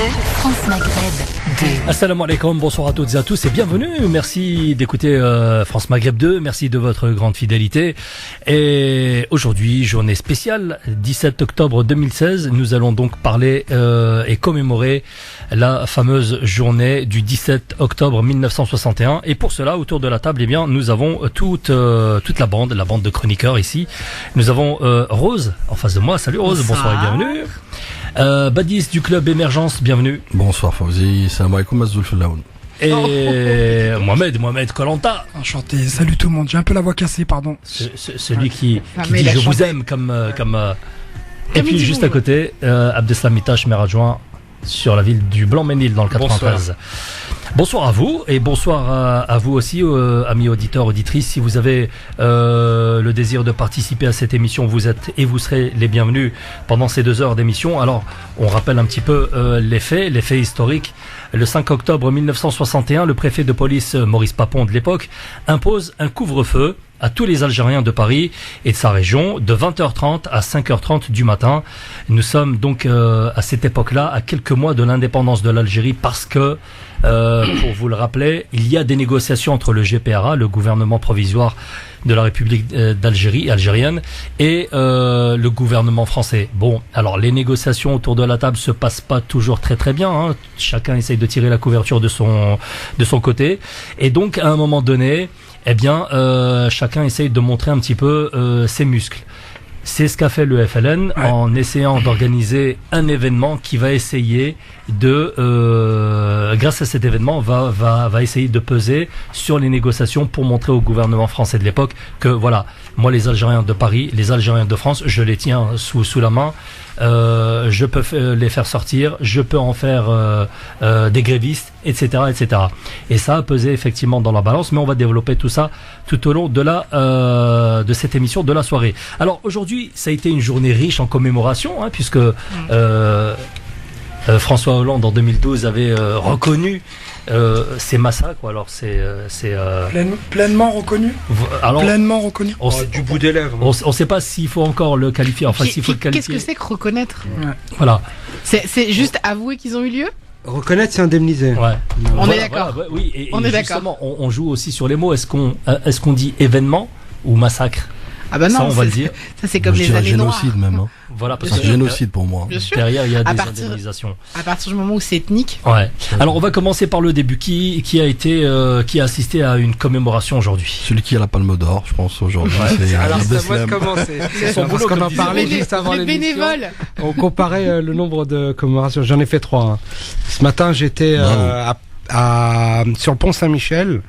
France Maghreb 2. Assalamu alaikum, bonsoir à toutes et à tous et bienvenue. Merci d'écouter France Maghreb 2, merci de votre grande fidélité. Et aujourd'hui, journée spéciale, 17 octobre 2016, nous allons donc parler et commémorer la fameuse journée du 17 octobre 1961. Et pour cela, autour de la table, eh bien, nous avons toute la bande de chroniqueurs ici. Nous avons Rose en face de moi. Salut Rose, bonsoir et bienvenue. Badis du club Émergence, bienvenue. Bonsoir Fawzi, salam alaikum Azul Filaoun. Et Mohamed Kolanta. Enchanté, salut tout le monde, j'ai un peu la voix cassée, pardon. Celui qui dit je vous aime comme et puis juste à côté, Abdeslam Mitache, maire adjoint sur la ville du Blanc-Ménil dans le 93. Bonsoir à vous et bonsoir à vous aussi, amis auditeurs, auditrices. Si vous avez le désir de participer à cette émission, vous êtes et vous serez les bienvenus pendant ces 2 heures d'émission. Alors, on rappelle un petit peu les faits historiques. Le 5 octobre 1961, le préfet de police Maurice Papon de l'époque impose un couvre-feu à tous les Algériens de Paris et de sa région de 20h30 à 5h30 du matin. Nous sommes donc à cette époque-là, à quelques mois de l'indépendance de l'Algérie, parce que, pour vous le rappeler, il y a des négociations entre le GPRA, le gouvernement provisoire de la République d'Algérie, algérienne, et le gouvernement français. Bon, alors les négociations autour de la table se passent pas toujours très très bien, hein. Chacun essaye de tirer la couverture de son côté, et donc à un moment donné, eh bien, chacun essaye de montrer un petit peu ses muscles. C'est ce qu'a fait le FLN en essayant d'organiser un événement qui va essayer de, grâce à cet événement, va essayer de peser sur les négociations pour montrer au gouvernement français de l'époque que voilà, moi les Algériens de Paris, les Algériens de France, je les tiens sous la main. Je peux les faire sortir, je peux en faire des grévistes, etc., etc. Et ça a pesé effectivement dans la balance, mais on va développer tout ça tout au long de cette émission de la soirée. Alors aujourd'hui, ça a été une journée riche en commémoration, hein, puisque François Hollande en 2012 avait reconnu ces massacres. Alors c'est pleinement reconnu. Alors, pleinement reconnu. Du bout des lèvres. On ne sait pas s'il faut encore le qualifier. Enfin, s'il faut le qualifier. Qu'est-ce que c'est que reconnaître ? Voilà. C'est juste avouer qu'ils ont eu lieu ? Reconnaître, c'est indemniser. Ouais. On est d'accord. Voilà, oui, et on est justement, on joue aussi sur les mots. Est-ce qu'on dit événement ou massacre ? Ah bah non, ça, on va le dire. Ça c'est comme les années noires. Génocide même. Hein. Voilà, parce c'est génocide pour moi. Bien sûr. Derrière, il y a des indemnisations. À partir du moment où c'est ethnique. Ouais. Alors, on va commencer par le début. Qui a assisté à une commémoration aujourd'hui ? Celui qui a la Palme d'Or, je pense aujourd'hui. C'est alors c'est à moi de commencer. Parce qu'on en parlait juste avant les bénévoles. On comparait le nombre de commémorations. J'en ai fait 3. Hein. Ce matin, j'étais sur le pont Saint-Michel.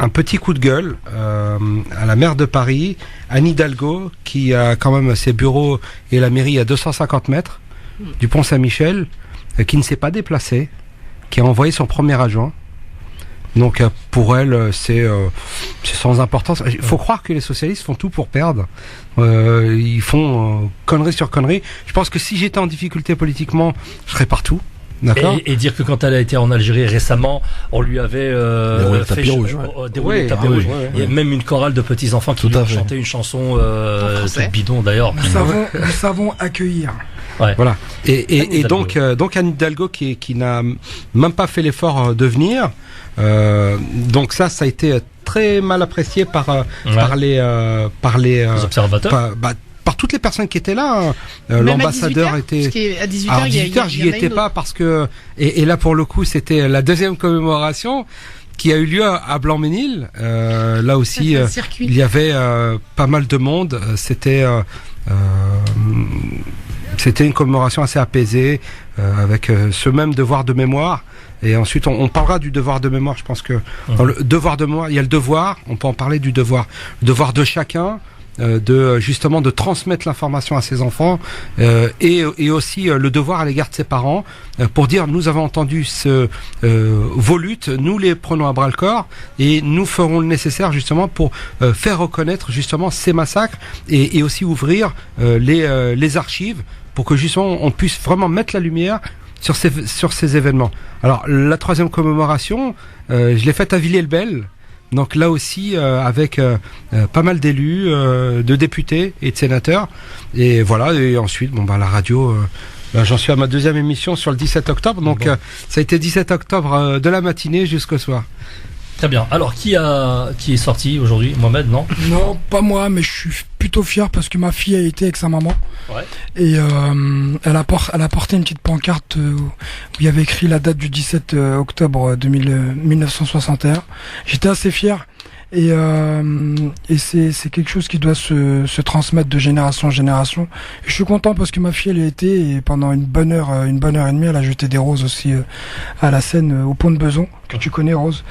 Un petit coup de gueule à la maire de Paris, Anne Hidalgo, qui a quand même ses bureaux et la mairie à 250 mètres du pont Saint-Michel, qui ne s'est pas déplacée, qui a envoyé son premier adjoint. Donc pour elle, c'est sans importance. Il faut croire que les socialistes font tout pour perdre. Ils font connerie sur connerie. Je pense que si j'étais en difficulté politiquement, je serais partout. Et dire que quand elle a été en Algérie récemment, on lui avait déroulé le tapis rouge. Il y a même une chorale de petits enfants qui lui ont chanté une chanson toute bidon d'ailleurs. Nous savons accueillir. Ouais. Voilà. Et donc Anne Hidalgo qui n'a même pas fait l'effort de venir. Donc ça a été très mal apprécié par les observateurs. Par toutes les personnes qui étaient là, l'ambassadeur était à 18h, j'y étais pas parce que et là pour le coup c'était la deuxième commémoration qui a eu lieu à Blanc-Ménil. Là aussi il y avait pas mal de monde. C'était une commémoration assez apaisée avec ce même devoir de mémoire. Et ensuite, on parlera du devoir de mémoire. Je pense que dans le devoir de mémoire, il y a le devoir. On peut en parler du devoir. Le devoir de chacun. Justement de transmettre l'information à ses enfants et aussi le devoir à l'égard de ses parents pour dire nous avons entendu vos luttes, nous les prenons à bras le corps et nous ferons le nécessaire justement pour faire reconnaître justement ces massacres et aussi ouvrir les archives pour que justement on puisse vraiment mettre la lumière sur ces événements. Alors la troisième commémoration, je l'ai faite à Villiers-le-Bel. Donc là aussi avec pas mal d'élus, de députés et de sénateurs. Et voilà, et ensuite la radio J'en suis à ma 2e émission sur le 17 octobre, donc ça a été 17 octobre de la matinée jusqu'au soir. Très bien. Alors, qui est sorti aujourd'hui? Mohamed, non? Non, pas moi, mais je suis plutôt fier parce que ma fille a été avec sa maman. Ouais. Et elle a porté une petite pancarte où il y avait écrit la date du 17 octobre 1961. J'étais assez fier. Et c'est quelque chose qui doit se transmettre de génération en génération. Et je suis content parce que ma fille elle y a été et pendant une bonne heure et demie, elle a jeté des roses aussi à la Seine au pont de Beson que tu connais, Rose.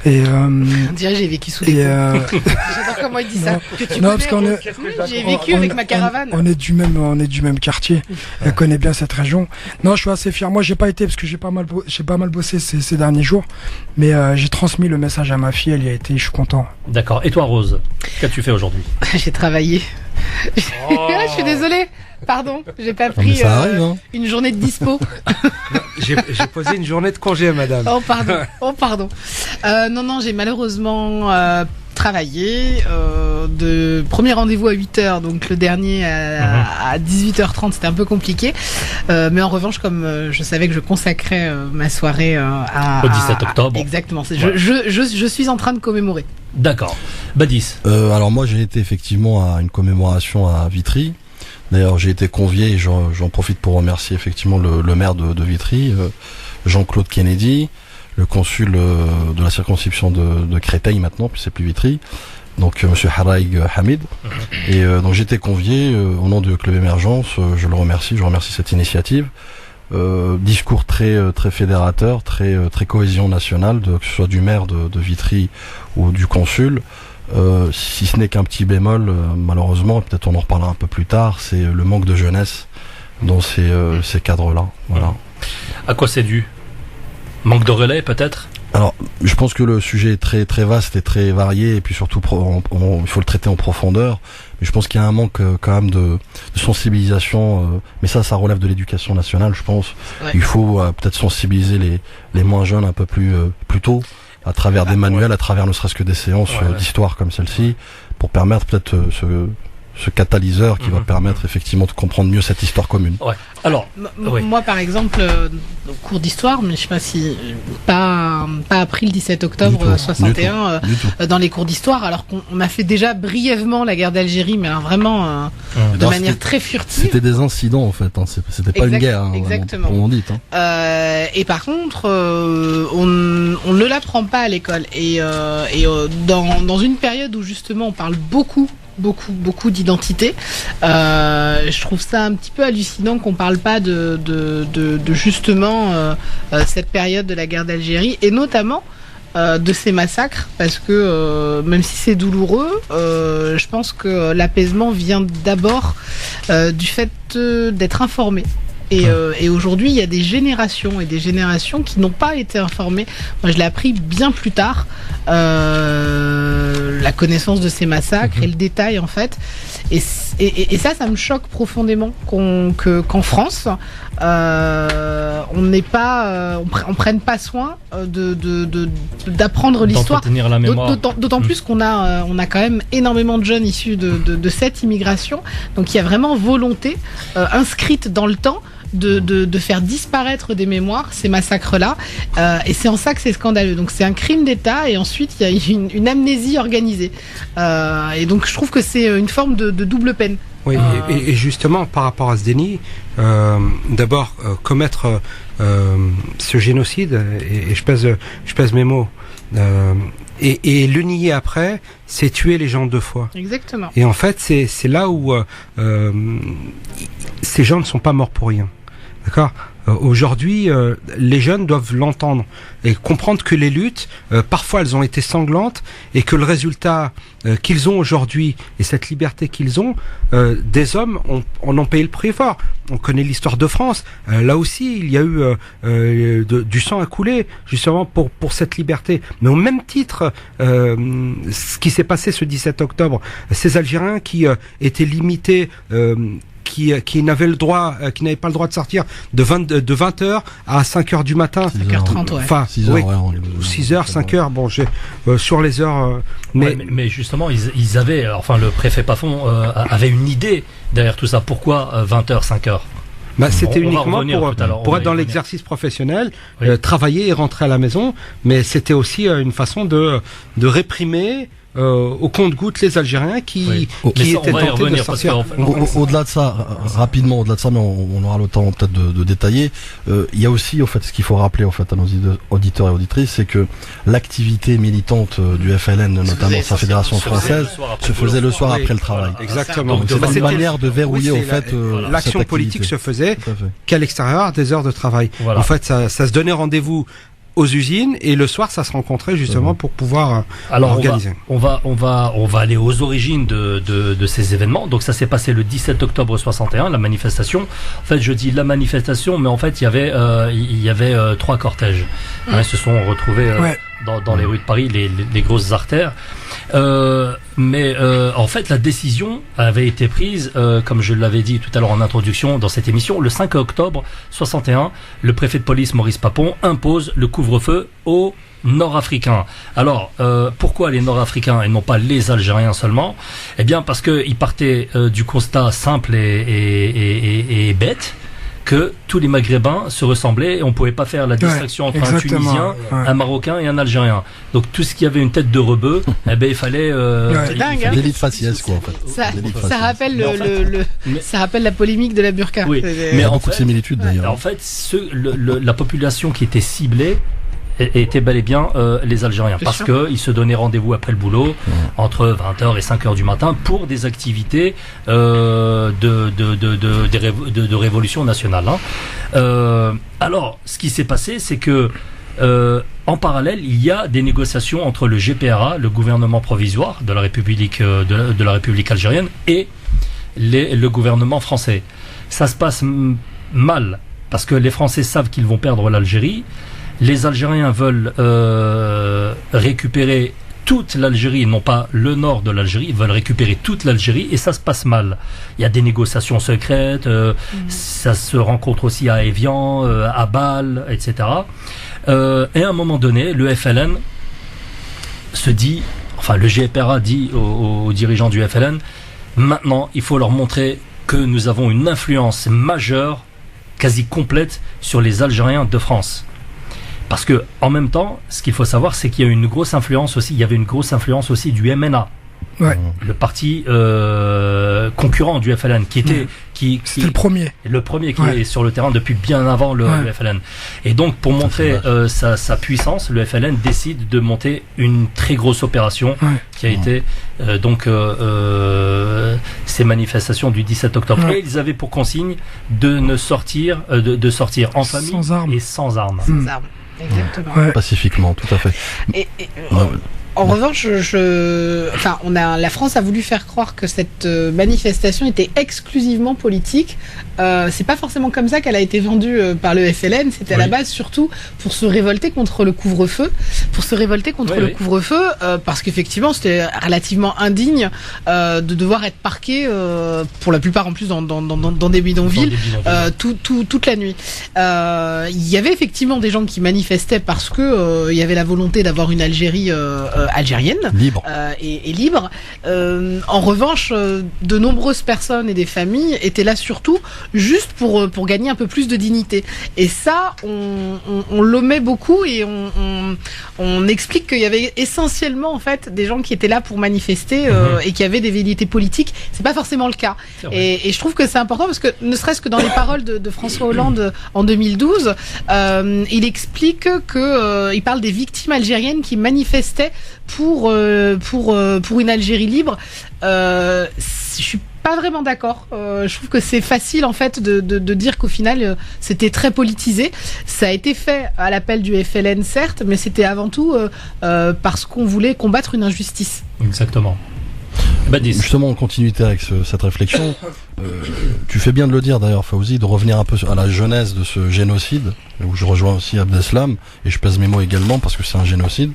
Et on dirait j'ai vécu sous les ponts. J'adore comment il dit ça. Que tu non, parce qu'on est, j'ai vécu avec ma caravane. On est du même quartier. Elle connaît bien cette région. Non, je suis assez fier. Moi, j'ai pas été parce que j'ai pas mal bossé ces derniers jours, mais j'ai transmis le message à ma fille. Elle y a été. Je suis content. D'accord. Et toi, Rose, qu'as-tu fait aujourd'hui? J'ai travaillé. Je suis désolée. Pardon, j'ai pas pris une journée de dispo. J'ai posé une journée de congé, madame. Oh pardon. Non, j'ai malheureusement travaillé. De premier rendez-vous à 8h, donc le dernier à 18h30, c'était un peu compliqué. Mais en revanche, comme je savais que je consacrais ma soirée au 17 octobre. Exactement. Je suis en train de commémorer. D'accord. Badis. Alors moi, j'ai été effectivement à une commémoration à Vitry. D'ailleurs, j'ai été convié et j'en profite pour remercier effectivement le maire de Vitry, Jean-Claude Kennedy, le consul de la circonscription de Créteil maintenant, puis c'est plus Vitry, donc monsieur Haraïg Hamid. Et donc j'ai été convié au nom du Club Émergence, je remercie cette initiative. Discours très fédérateur, très cohésion nationale, que ce soit du maire de Vitry ou du consul. Si ce n'est qu'un petit bémol, malheureusement, peut-être on en reparlera un peu plus tard, c'est le manque de jeunesse dans ces cadres-là. Voilà. À quoi c'est dû? Manque de relais, peut-être? Alors, je pense que le sujet est très vaste et très varié, et puis surtout, il faut le traiter en profondeur. Mais je pense qu'il y a un manque quand même de sensibilisation. Mais ça relève de l'éducation nationale, je pense. Ouais. Il faut peut-être sensibiliser les moins jeunes un peu plus tôt, à travers des manuels, à travers ne serait-ce que des séances d'histoire comme celle-ci, pour permettre peut-être ce catalyseur qui va permettre effectivement de comprendre mieux cette histoire commune. Ouais. Alors, moi par exemple, cours d'histoire, mais je sais pas si pas appris le 17 octobre 61 dans les cours d'histoire, alors qu'on a fait déjà brièvement la guerre d'Algérie, mais vraiment de manière très furtive. C'était des incidents en fait, c'était pas une guerre, exactement. Vraiment, dit. Et par contre, on ne l'apprend pas à l'école. Et dans une période où justement on parle beaucoup d'identité. Je trouve ça un petit peu hallucinant qu'on parle pas de justement cette période de la guerre d'Algérie et notamment de ces massacres, parce que même si c'est douloureux, je pense que l'apaisement vient d'abord du fait d'être informé. Et aujourd'hui, il y a des générations et des générations qui n'ont pas été informées. Moi, je l'ai appris bien plus tard, la connaissance de ces massacres et le détail, en fait. Et ça me choque profondément qu'en France, on n'ait pas, on prenne pas soin d'apprendre l'histoire. D'autant plus qu'on a quand même énormément de jeunes issus de cette immigration. Donc il y a vraiment volonté inscrite dans le temps de faire disparaître des mémoires ces massacres-là, et c'est en ça que c'est scandaleux. Donc c'est un crime d'État et ensuite il y a une amnésie organisée, et donc je trouve que c'est une forme de double peine. Oui, et justement par rapport à ce déni, d'abord commettre ce génocide, et je pèse mes mots, et le nier après, c'est tuer les gens deux fois. Exactement. Et en fait, c'est là où ces gens ne sont pas morts pour rien. D'accord ? Aujourd'hui, les jeunes doivent l'entendre et comprendre que les luttes, parfois elles ont été sanglantes, et que le résultat qu'ils ont aujourd'hui et cette liberté qu'ils ont, des hommes en ont payé le prix fort. On connaît l'histoire de France. Là aussi, il y a eu du sang à couler justement pour cette liberté. Mais au même titre, ce qui s'est passé ce 17 octobre, ces Algériens qui étaient limités, qui n'avaient pas le droit de sortir de 20h à 5h du matin. 5h30, ouais. Enfin, 6h, 5h, bon, sur les heures, mais justement, ils avaient, enfin, le préfet Paffon avait une idée derrière tout ça. Pourquoi 20h, 5h? C'était uniquement pour être dans l'exercice professionnel, travailler et rentrer à la maison, mais c'était aussi une façon de réprimer au compte-gouttes les Algériens qui étaient tentés de sortir. Au-delà de ça, rapidement, au-delà de ça, mais on aura le temps peut-être de détailler. Il y a aussi, au fait, ce qu'il faut rappeler, en fait, à nos auditeurs et auditrices, c'est que l'activité militante du FLN, notamment sa fédération française, se faisait le soir après le travail. Exactement. Donc c'est une manière de verrouiller, au fait, l'action politique se faisait qu'à l'extérieur des heures de travail. Voilà. En fait, ça se donnait rendez-vous aux usines et le soir ça se rencontrait justement pour pouvoir organiser. On va aller aux origines de ces événements. Donc ça s'est passé le 17 octobre 61, la manifestation. En fait, je dis la manifestation, mais en fait il y avait 3 cortèges. Ils se sont retrouvés dans les rues de Paris, les grosses artères. En fait, la décision avait été prise, comme je l'avais dit tout à l'heure en introduction dans cette émission, le 5 octobre 61, le préfet de police Maurice Papon impose le couvre-feu aux Nord-Africains. Alors, pourquoi les Nord-Africains et non pas les Algériens seulement ? Eh bien, parce qu'ils partaient du constat simple et bête que tous les Maghrébins se ressemblaient et on pouvait pas faire la distinction entre un Tunisien, un Marocain et un Algérien. Donc tout ce qui avait une tête de rebeu, il fallait délit de faciès, quoi, en fait. Ça rappelle ça rappelle la polémique de la burqa. Oui. Mais il y a beaucoup de similitudes d'ailleurs. En fait, la population qui était ciblée étaient bel et bien les Algériens, parce qu'ils se donnaient rendez-vous après le boulot entre 20h et 5h du matin pour des activités de révolution nationale. Alors, ce qui s'est passé, c'est que en parallèle, il y a des négociations entre le GPRA, le gouvernement provisoire de la République de la République algérienne, et le gouvernement français. Ça se passe mal parce que les Français savent qu'ils vont perdre l'Algérie. Les Algériens veulent récupérer toute l'Algérie, non pas le nord de l'Algérie, ils veulent récupérer toute l'Algérie et ça se passe mal. Il y a des négociations secrètes, ça se rencontre aussi à Évian, à Bâle, etc. Et à un moment donné, le FLN se dit, enfin le GPRA dit aux dirigeants du FLN, maintenant il faut leur montrer que nous avons une influence majeure, quasi complète, sur les Algériens de France. Parce que, en même temps, ce qu'il faut savoir, c'est qu'il y a une grosse influence aussi. Il y avait une grosse influence aussi du MNA, le parti concurrent du FLN, qui était, c'était le premier qui est sur le terrain depuis bien avant le FLN. Et donc, pour montrer sa puissance, le FLN décide de monter une très grosse opération qui a été ces manifestations du 17 octobre. Et ils avaient pour consigne de sortir en famille et sans armes. Sans armes. Exactement. Pacifiquement, tout à fait. En revanche, la France a voulu faire croire que cette manifestation était exclusivement politique. C'est pas forcément comme ça qu'elle a été vendue par le FLN. C'était à la base surtout pour se révolter contre le couvre-feu, parce qu'effectivement c'était relativement indigne de devoir être parqué pour la plupart en plus dans des bidonvilles toute la nuit. Il y avait effectivement des gens qui manifestaient parce que il y avait la volonté d'avoir une Algérie algérienne libre et libre. En revanche, de nombreuses personnes et des familles étaient là surtout juste pour gagner un peu plus de dignité. Et ça, on l'omet beaucoup et on explique qu'il y avait essentiellement en fait des gens qui étaient là pour manifester et qui avaient des velléités politiques. C'est pas forcément le cas. Et je trouve que c'est important parce que ne serait-ce que dans les paroles de François Hollande en 2012, il explique que il parle des victimes algériennes qui manifestaient pour une Algérie libre. Je suis pas vraiment d'accord. Je trouve que c'est facile en fait de dire qu'au final c'était très politisé. Ça a été fait à l'appel du FLN certes, mais c'était avant tout parce qu'on voulait combattre une injustice. Exactement. Justement, en continuité avec cette réflexion, tu fais bien de le dire d'ailleurs, Fawzi, de revenir un peu à la genèse de ce génocide, où je rejoins aussi Abdeslam, et je pèse mes mots également parce que c'est un génocide.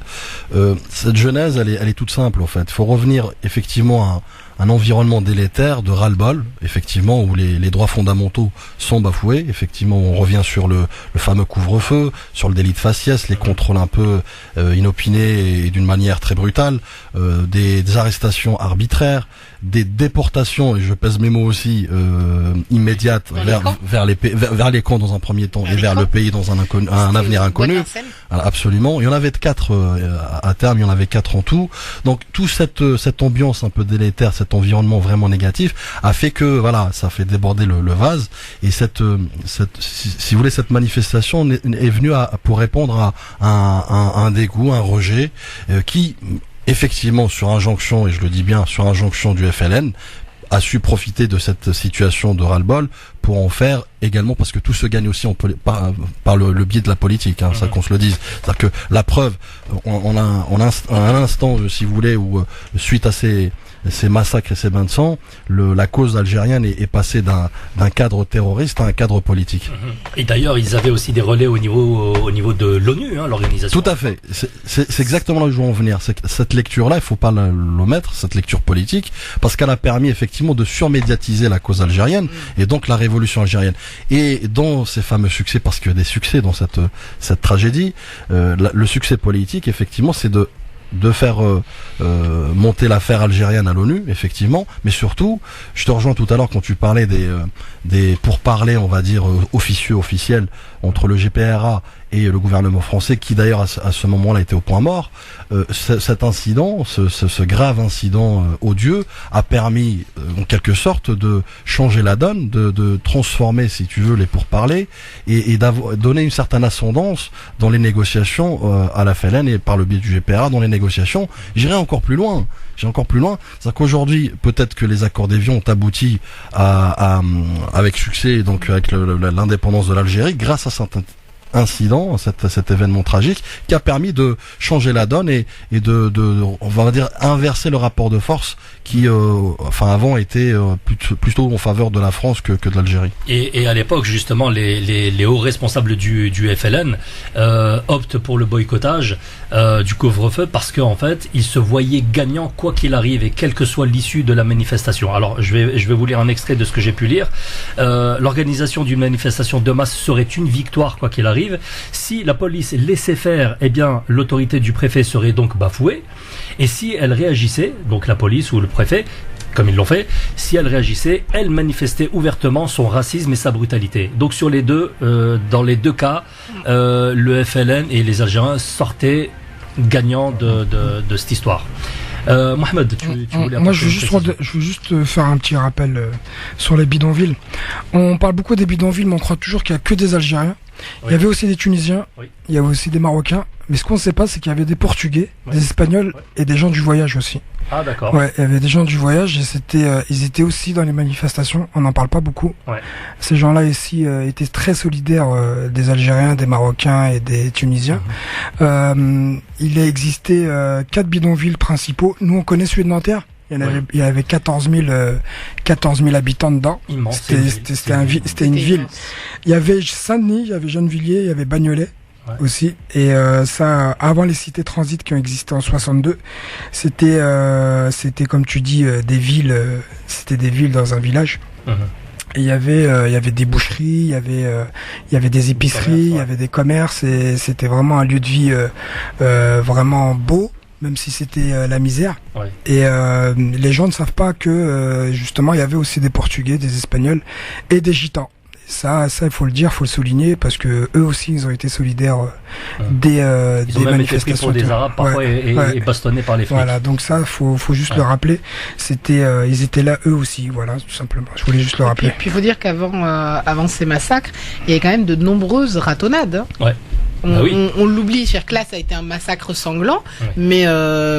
Cette genèse, elle est toute simple en fait. Il faut revenir effectivement un environnement délétère de ras-le-bol, effectivement, où les droits fondamentaux sont bafoués. Effectivement, on revient sur le fameux couvre-feu, sur le délit de faciès, les contrôles un peu inopinés et d'une manière très brutale, des arrestations arbitraires, des déportations, et je pèse mes mots aussi, immédiates vers les camps dans un premier temps et vers le pays dans un avenir inconnu. Absolument. Il y en avait 4 à terme, il y en avait 4 en tout. Donc toute cette ambiance un peu délétère, cet environnement vraiment négatif a fait que voilà, ça fait déborder le vase. Et si vous voulez, cette manifestation est venue pour répondre à un dégoût, un rejet qui effectivement, sur injonction, et je le dis bien, sur injonction du FLN, a su profiter de cette situation de ras-le-bol pour en faire également, parce que tout se gagne aussi par le biais de la politique, hein, ça qu'on se le dise. C'est-à-dire que la preuve, on a un instant, si vous voulez, où suite à ces massacres et ces bains de sang, la cause algérienne est passée d'un cadre terroriste à un cadre politique. Et d'ailleurs, ils avaient aussi des relais au niveau de l'ONU, hein, l'organisation. Tout à fait. C'est exactement là où je veux en venir. Cette lecture-là, il faut pas l'omettre, cette lecture politique, parce qu'elle a permis effectivement de surmédiatiser la cause algérienne et donc la révolution algérienne. Et dans ces fameux succès, parce qu'il y a des succès dans cette tragédie, le succès politique, effectivement, c'est de faire monter l'affaire algérienne à l'ONU, effectivement, mais surtout, je te rejoins tout à l'heure quand tu parlais des pourparlers, on va dire, officiels entre le GPRA et le gouvernement français, qui d'ailleurs à ce moment-là était au point mort. Cet incident, ce grave incident odieux, a permis en quelque sorte de changer la donne, de transformer, si tu veux, les pourparlers et donner une certaine ascendance dans les négociations à la FLN et par le biais du GPRA dans les négociations. J'irai encore plus loin. C'est-à-dire qu'aujourd'hui, peut-être que les accords d'Évian ont abouti avec succès, donc avec l'indépendance de l'Algérie, grâce à cet incident, cet événement tragique, qui a permis de changer la donne et on va dire, inverser le rapport de force qui, avant était plutôt en faveur de la France que de l'Algérie. Et à l'époque, justement, les hauts responsables du FLN optent pour le boycottage du couvre-feu parce qu'en fait, ils se voyaient gagnants quoi qu'il arrive et quelle que soit l'issue de la manifestation. Alors, je vais vous lire un extrait de ce que j'ai pu lire. L'organisation d'une manifestation de masse serait une victoire quoi qu'il arrive. Si la police laissait faire, eh bien, l'autorité du préfet serait donc bafouée. Et si elle réagissait, donc la police ou le préfet, comme ils l'ont fait, si elle réagissait, elle manifestait ouvertement son racisme et sa brutalité. Donc dans les deux cas, le FLN et les Algériens sortaient gagnants de cette histoire. Mohamed, tu voulais moi, je veux juste faire un petit rappel sur les bidonvilles. On parle beaucoup des bidonvilles, mais on croit toujours qu'il n'y a que des Algériens. Oui. Il y avait aussi des Tunisiens, il y avait aussi des Marocains, mais ce qu'on ne sait pas, c'est qu'il y avait des Portugais, des Espagnols et des gens du voyage aussi. Ah d'accord. Ouais, il y avait des gens du voyage et ils étaient aussi dans les manifestations. On n'en parle pas beaucoup. Ouais. Ces gens-là ici étaient très solidaires des Algériens, des Marocains et des Tunisiens. Il a existé 4 bidonvilles principaux. Nous, on connaît celui de Nanterre. Il y avait 14 000 habitants dedans. Immense. C'était une ville. Il y avait Saint-Denis, il y avait Gennevilliers, il y avait Bagnolet. Aussi, et ça avant les cités transit qui ont existé en 62, c'était comme tu dis des villes, c'était des villes dans un village. Et il y avait des boucheries, il y avait des épiceries, il y avait des commerces, et c'était vraiment un lieu de vie vraiment beau, même si c'était la misère. Et les gens ne savent pas que justement il y avait aussi des Portugais, des Espagnols et des Gitans. Ça, il faut le dire, faut le souligner, parce que eux aussi, ils ont été solidaires des manifestations. Même été pris pour des Arabes parfois et bastonnés par les flics. Voilà, donc ça, faut juste le rappeler. Ils étaient là eux aussi, voilà, tout simplement. Je voulais juste le rappeler. Puis il faut dire qu'avant ces massacres, il y avait quand même de nombreuses ratonnades. Ouais. On l'oublie, c'est-à-dire que là, ça a été un massacre sanglant, mais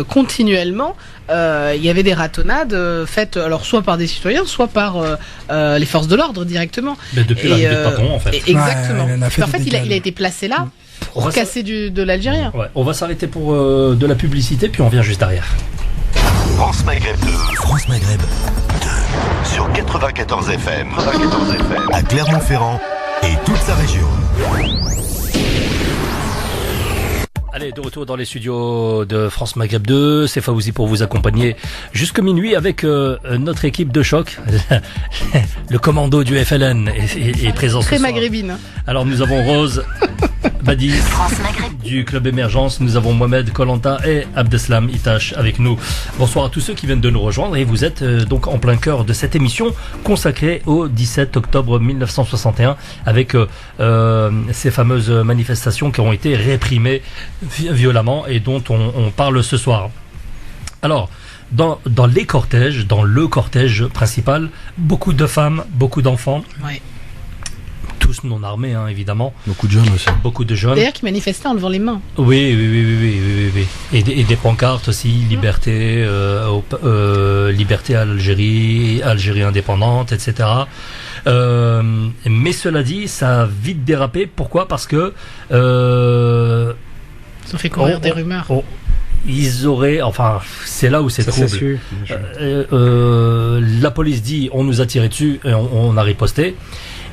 continuellement, il y avait des ratonnades faites, alors soit par des citoyens, soit par les forces de l'ordre directement. Mais depuis la ville de Papon, en fait. Exactement. En fait, il a été placé là pour casser de l'Algérien. Ouais. On va s'arrêter pour de la publicité, puis on vient juste derrière. France Maghreb 2. France Maghreb 2. Sur 94 FM. À Clermont-Ferrand et toute sa région. Allez, de retour dans les studios de France Maghreb 2, c'est Fawzi pour vous accompagner jusqu'à minuit avec notre équipe de choc. Le commando du FLN est présent Très ce soir. maghrébine. Alors nous avons Rose, Badi du Club Émergence, nous avons Mohamed Kolanta et Abdeslam Itache avec nous. Bonsoir à tous ceux qui viennent de nous rejoindre et vous êtes donc en plein cœur de cette émission consacrée au 17 octobre 1961 avec ces fameuses manifestations qui ont été réprimées violemment et dont on parle ce soir. Alors, dans le cortège principal, beaucoup de femmes, beaucoup d'enfants. Ouais. Tous non armés, hein, évidemment. Beaucoup de jeunes aussi. Beaucoup de jeunes. D'ailleurs, qui manifestaient en levant les mains. Oui. Et des pancartes aussi, liberté, liberté à l'Algérie, Algérie indépendante, etc. Mais cela dit, ça a vite dérapé. Pourquoi ? Parce que Ça fait courir des rumeurs. Ils auraient, enfin, c'est là où c'est trouble. La police dit, on nous a tiré dessus et on a riposté.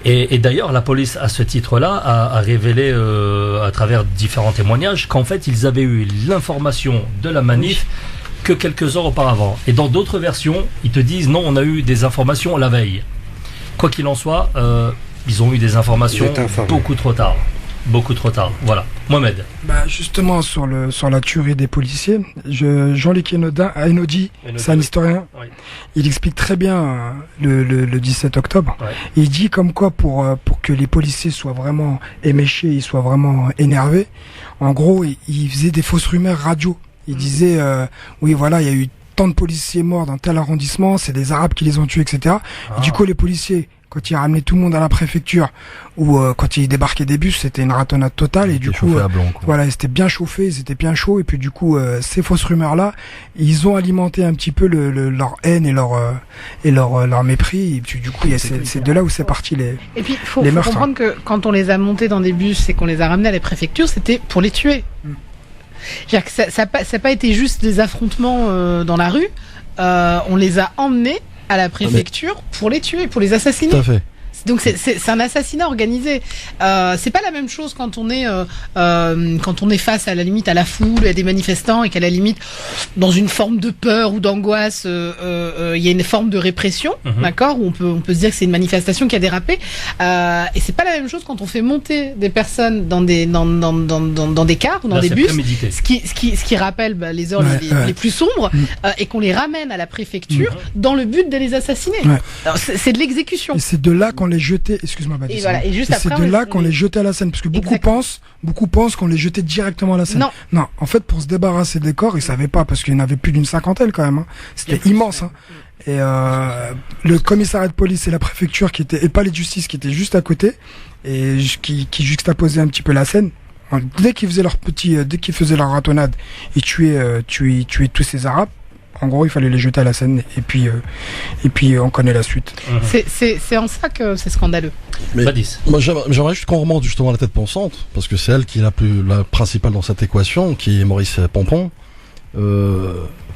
Et d'ailleurs, la police, à ce titre-là, a révélé à travers différents témoignages qu'en fait, ils avaient eu l'information de la manif que quelques heures auparavant. Et dans d'autres versions, ils te disent non, on a eu des informations la veille. Quoi qu'il en soit, ils ont eu des informations beaucoup trop tard. Beaucoup trop tard. Voilà. Mohamed. Justement, sur la tuerie des policiers, Jean-Luc Einaudi, c'est un historien. Oui. Il explique très bien le 17 octobre. Ouais. Il dit comme quoi pour que les policiers soient vraiment éméchés, ils soient vraiment énervés, en gros, il faisait des fausses rumeurs radio. Il disait, oui, voilà, il y a eu tant de policiers morts dans tel arrondissement, c'est des Arabes qui les ont tués, etc. Et du coup, les policiers, quand ils ramenaient tout le monde à la préfecture ou quand ils débarquaient des bus, c'était une ratonnade totale et du coup voilà, ils étaient bien chauffés, ils étaient bien chauds et puis du coup ces fausses rumeurs là, ils ont alimenté un petit peu leur haine et leur mépris et puis du coup c'est de là où c'est parti les Et puis faut meurtres. comprendre que quand on les a montés dans des bus et qu'on les a ramenés à la préfecture, c'était pour les tuer. C'est-à-dire que ça a pas été juste des affrontements dans la rue, on les a emmenés à la préfecture pour les tuer, pour les assassiner. Tout à fait. Donc c'est un assassinat organisé. C'est pas la même chose quand on est face à la limite à la foule, à des manifestants et qu'à la limite dans une forme de peur ou d'angoisse, il y a une forme de répression, d'accord, où on peut se dire que c'est une manifestation qui a dérapé. Et c'est pas la même chose quand on fait monter des personnes dans des cars ou dans des bus, ce qui rappelle les heures les plus sombres, et qu'on les ramène à la préfecture dans le but de les assassiner. Alors, c'est de l'exécution. Et c'est de là qu'on les jetait, excuse-moi Baptiste. Et voilà, et juste c'est après, de là qu'on les jetait à la Seine, parce que beaucoup pensent qu'on les jetait directement à la Seine. Non, en fait, pour se débarrasser des corps, ils savaient pas, parce qu'il y en avait plus d'une cinquantaine quand même. Hein. C'était immense. Hein. Et le commissariat de police et la préfecture et le palais de justice qui étaient juste à côté, et qui juxtaposaient un petit peu la Seine. Dès qu'ils faisaient leur ratonnade, ils tuaient tous ces Arabes. En gros, il fallait les jeter à la Seine et puis on connaît la suite. C'est en ça que c'est scandaleux. Mais moi, j'aimerais juste qu'on remonte justement à la tête pensante, parce que c'est elle qui est la principale dans cette équation, qui est Maurice Papon.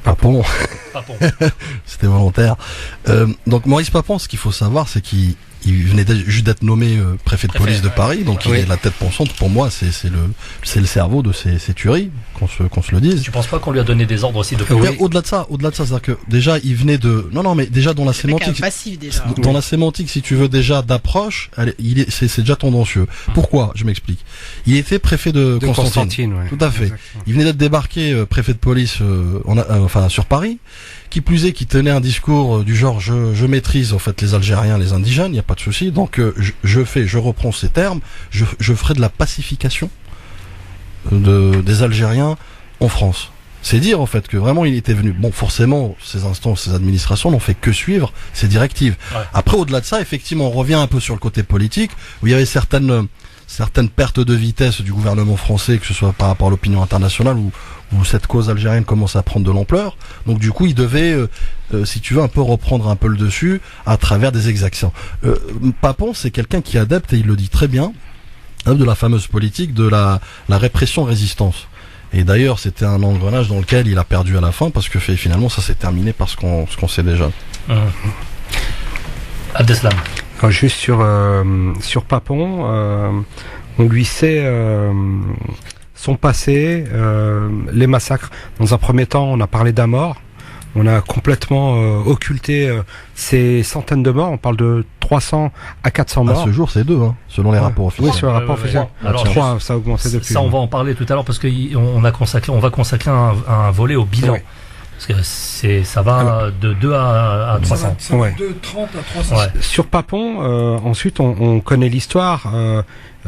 Papon. C'était volontaire. Donc Maurice Papon, ce qu'il faut savoir, c'est qu'il venait juste d'être nommé préfet de police de Paris, donc il est la tête pensante. Pour moi, c'est le cerveau de ces tueries, qu'on se le dise. Tu penses pas qu'on lui a donné des ordres aussi de Au-delà de ça, c'est-à-dire que déjà il venait de mais déjà dans la sémantique, dans la sémantique, si tu veux, déjà d'approche, c'est déjà tendancieux. Pourquoi ? Je m'explique. Il était préfet de Constantine. Tout à fait. Exactement. Il venait d'être débarqué préfet de police sur Paris. Qui plus est, qui tenait un discours du genre je maîtrise en fait les Algériens, les indigènes, il n'y a pas de souci. Donc je reprends ces termes, je ferai de la pacification des Algériens en France. C'est dire en fait que vraiment il était venu. Bon, forcément, ces instances, ces administrations n'ont fait que suivre ces directives. Ouais. Après, au-delà de ça, effectivement, on revient un peu sur le côté politique où il y avait certaines pertes de vitesse du gouvernement français, que ce soit par rapport à l'opinion internationale où cette cause algérienne commence à prendre de l'ampleur. Donc du coup, il devait, si tu veux, un peu reprendre un peu le dessus à travers des exactions. Papon, c'est quelqu'un qui est adepte, et il le dit très bien, de la fameuse politique de la répression-résistance. Et d'ailleurs, c'était un engrenage dans lequel il a perdu à la fin, parce que finalement, ça s'est terminé par ce qu'on sait déjà. Abdeslam. Juste sur Papon, on lui sait sont passés, les massacres. Dans un premier temps, on a parlé d'un mort. On a complètement occulté ces centaines de morts. On parle de 300 à 400 morts. À ce jour, c'est 2, selon les rapports officiels. Oui, sur les rapports officiels. Alors, 3, ça a augmenté depuis. Ça, on va en parler tout à l'heure parce qu'on va consacrer un volet au bilan. Oui. Parce que ça va de 2 à 300. Ouais. De 30 à 300. Ouais. Sur Papon, ensuite, on connaît l'histoire.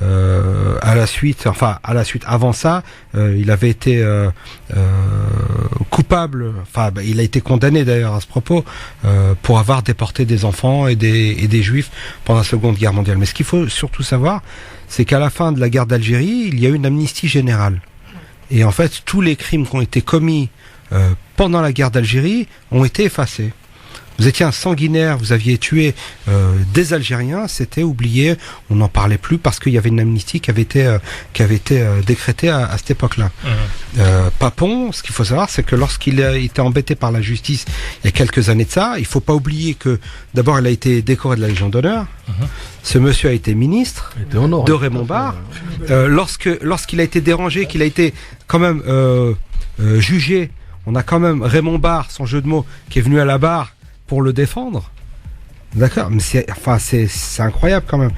À la suite, avant ça, il avait été coupable. Il a été condamné d'ailleurs à ce propos pour avoir déporté des enfants et des juifs pendant la Seconde Guerre mondiale. Mais ce qu'il faut surtout savoir, c'est qu'à la fin de la guerre d'Algérie, il y a eu une amnistie générale. Et en fait, tous les crimes qui ont été commis pendant la guerre d'Algérie ont été effacés. Vous étiez un sanguinaire, vous aviez tué des Algériens, c'était oublié, on n'en parlait plus parce qu'il y avait une amnistie qui avait été décrétée à cette époque-là. Papon, ce qu'il faut savoir, c'est que lorsqu'il a été embêté par la justice il y a quelques années de ça, il faut pas oublier que d'abord il a été décoré de la Légion d'honneur. Ce monsieur a été ministre de Raymond Barre. Lorsqu'il a été dérangé, qu'il a été quand même jugé, on a quand même Raymond Barre, son jeu de mots, qui est venu à la barre pour le défendre. D'accord, mais c'est incroyable quand même.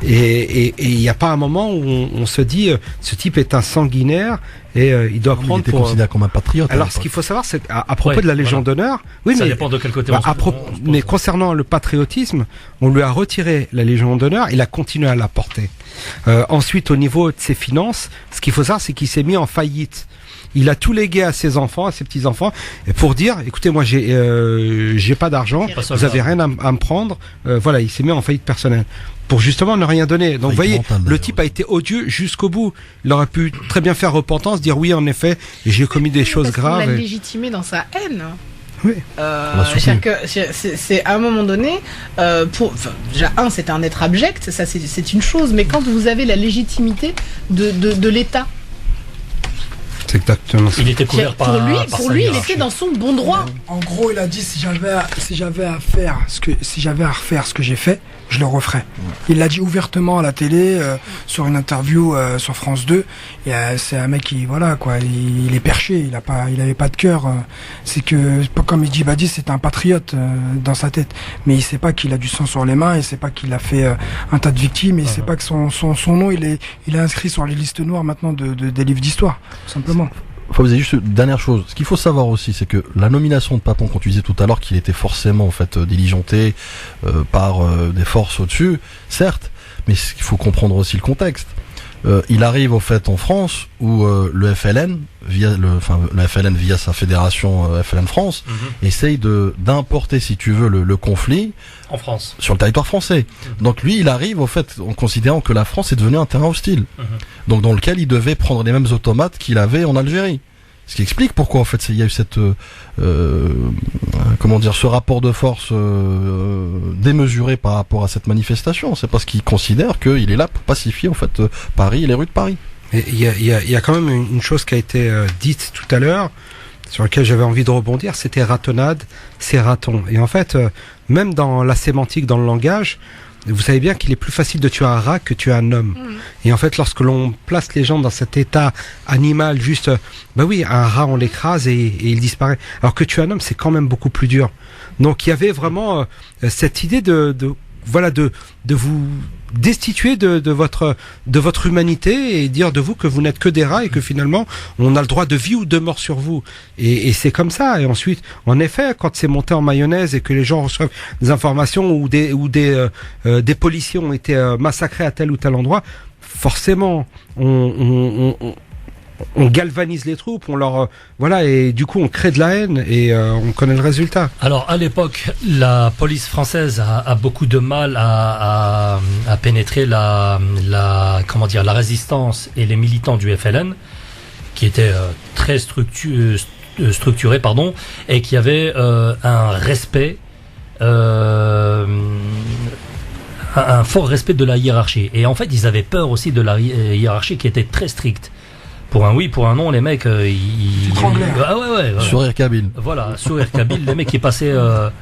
Et il n'y a pas un moment où on se dit ce type est un sanguinaire et il doit prendre. Il était considéré comme un patriote. Alors ce qu'il faut savoir, c'est à propos de la Légion d'honneur. Oui, ça dépend de quel côté. Mais concernant le patriotisme, on lui a retiré la Légion d'honneur. Il a continué à la porter. Ensuite, au niveau de ses finances, ce qu'il faut savoir, c'est qu'il s'est mis en faillite. Il a tout légué à ses enfants, à ses petits-enfants, pour dire, écoutez, moi j'ai pas d'argent, vous avez rien à me prendre. Voilà, il s'est mis en faillite personnelle pour justement ne rien donner. Donc vous voyez, le type a été odieux jusqu'au bout. Il aurait pu très bien faire repentance, dire oui, en effet, j'ai commis des choses graves. Il l'a légitimé dans sa haine. Oui. C'est à un moment donné, déjà c'est un être abject, ça c'est une chose, mais quand vous avez la légitimité de l'État. C'est exactement ça. Il était couvert pour lui, il était dans son bon droit. En gros, il a dit si j'avais à refaire ce que j'ai fait, je le referais. Il l'a dit ouvertement à la télé, sur une interview sur France 2. Et c'est un mec qui, voilà quoi, il est perché, il avait pas de cœur. C'est que, comme il dit Badi, c'est un patriote dans sa tête, mais il sait pas qu'il a du sang sur les mains, il sait pas qu'il a fait un tas de victimes, et il sait pas que son nom il est inscrit sur les listes noires maintenant des livres d'histoire, tout simplement. Faut vous dire juste une dernière chose. Ce qu'il faut savoir aussi, c'est que la nomination de Papon, quand tu disais tout à l'heure qu'il était forcément en fait diligenté par des forces au-dessus, certes, mais il faut comprendre aussi le contexte. Il arrive au fait en France où le FLN via sa fédération FLN France essaye d'importer, si tu veux, le conflit en France, sur le territoire français. Donc lui, il arrive au fait en considérant que la France est devenue un terrain hostile, donc dans lequel il devait prendre les mêmes automates qu'il avait en Algérie. Ce qui explique pourquoi en fait il y a eu cette ce rapport de force démesuré par rapport à cette manifestation. C'est parce qu'il considère qu'il est là pour pacifier en fait Paris et les rues de Paris. Il y a quand même une chose qui a été dite tout à l'heure, sur laquelle j'avais envie de rebondir, c'était ratonnade, c'est raton. Et en fait, même dans la sémantique, dans le langage, vous savez bien qu'il est plus facile de tuer un rat que de tuer un homme. Et en fait, lorsque l'on place les gens dans cet état animal, juste, un rat, on l'écrase et il disparaît. Alors que tuer un homme, c'est quand même beaucoup plus dur. Donc il y avait vraiment cette idée de vous destituer de votre humanité et dire de vous que vous n'êtes que des rats et que finalement on a le droit de vie ou de mort sur vous, et c'est comme ça. Et ensuite, en effet, quand c'est monté en mayonnaise et que les gens reçoivent des informations où des policiers ont été massacrés à tel ou tel endroit, forcément on galvanise les troupes, et du coup on crée de la haine et on connaît le résultat. Alors à l'époque, la police française a beaucoup de mal à pénétrer la résistance et les militants du FLN, qui étaient très structurés, et qui avaient un respect, un fort respect de la hiérarchie. Et en fait, ils avaient peur aussi de la hiérarchie qui était très stricte. Pour un oui, pour un non, les mecs, sourire kabyle. Voilà, sourire kabyle, les mecs qui passaient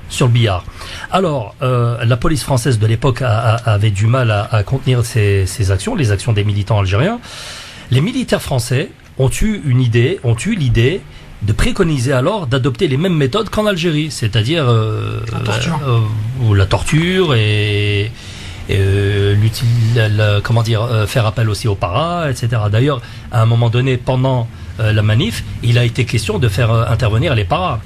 sur le billard. Alors, la police française de l'époque avait du mal à contenir ces actions, les actions des militants algériens. Les militaires français ont eu l'idée de préconiser alors d'adopter les mêmes méthodes qu'en Algérie, c'est-à-dire la torture et faire appel aussi aux paras, etc. D'ailleurs, à un moment donné, pendant la manif, il a été question de faire intervenir les paras.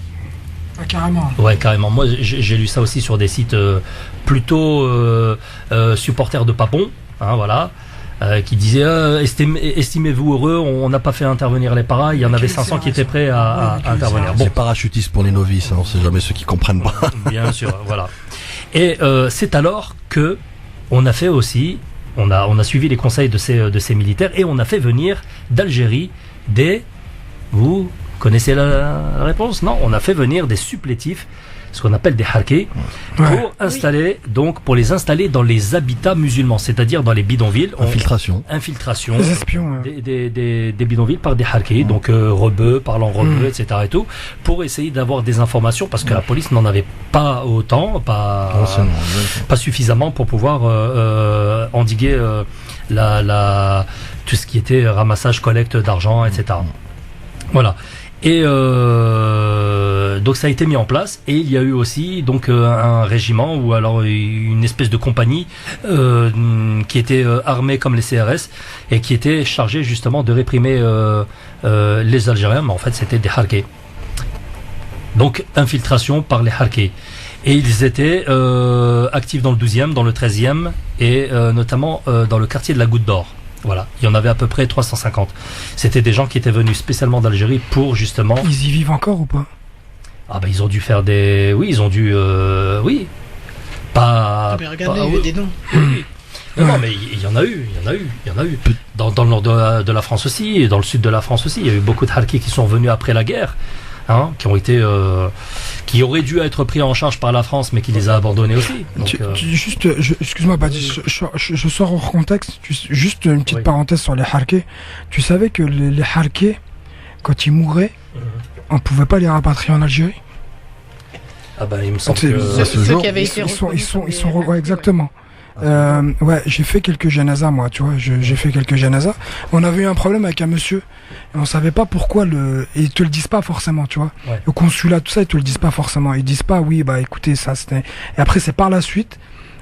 Ah, carrément. Ouais, carrément. Moi, j'ai lu ça aussi sur des sites plutôt supporters de Papon, hein, voilà, qui disaient estimez-vous heureux, on n'a pas fait intervenir les paras, il y en avait 500 qui étaient prêts à intervenir. Bon, parachutistes pour les novices, hein, on sait jamais ceux qui comprennent pas. Bien sûr, voilà. Et c'est alors que on a fait aussi, on a suivi les conseils de ces militaires et on a fait venir d'Algérie vous connaissez la réponse? Non, on a fait venir des supplétifs, ce qu'on appelle des harkis, pour les installer dans les habitats musulmans, c'est-à-dire dans les bidonvilles. Infiltration. Les espions. Des bidonvilles par des harkis, donc rebeux, parlant rebeux, etc. et tout, pour essayer d'avoir des informations, parce que la police n'en avait pas autant, pas suffisamment pour pouvoir endiguer tout ce qui était ramassage, collecte d'argent, etc. Voilà. Et donc ça a été mis en place, et il y a eu aussi donc un régiment ou alors une espèce de compagnie qui était armée comme les CRS et qui était chargée justement de réprimer les Algériens, mais en fait c'était des harkis. Donc infiltration par les harkis. Et ils étaient actifs dans le 12e, dans le 13e et notamment dans le quartier de la Goutte d'Or. Voilà, il y en avait à peu près 350. C'était des gens qui étaient venus spécialement d'Algérie pour justement... Ils y vivent encore ou pas? Ah bah ils ont dû faire des... Oui, ils ont dû... Oui. Pas... Mais regardez, il y a des noms. Oui. Non, mais il y en a eu. Dans le nord de la France aussi, et dans le sud de la France aussi, il y a eu beaucoup de harkis qui sont venus après la guerre, hein, qui auraient dû être pris en charge par la France, mais qui les a abandonnés aussi. Donc, excuse-moi, Badi, je sors hors contexte. Juste une petite parenthèse sur les harkis. Tu savais que les harkis, quand ils mouraient, on pouvait pas les rapatrier en Algérie? Ah bah il me semble que ceux qui avaient été exactement. J'ai fait quelques janazas, moi, tu vois, j'ai fait quelques janazas. On avait eu un problème avec un monsieur, et on savait pas pourquoi et ils te le disent pas forcément, tu vois. Ouais. Au consulat, tout ça, ils te le disent pas forcément. Ils disent pas, oui, bah, écoutez, ça, c'était... Et après, c'est par la suite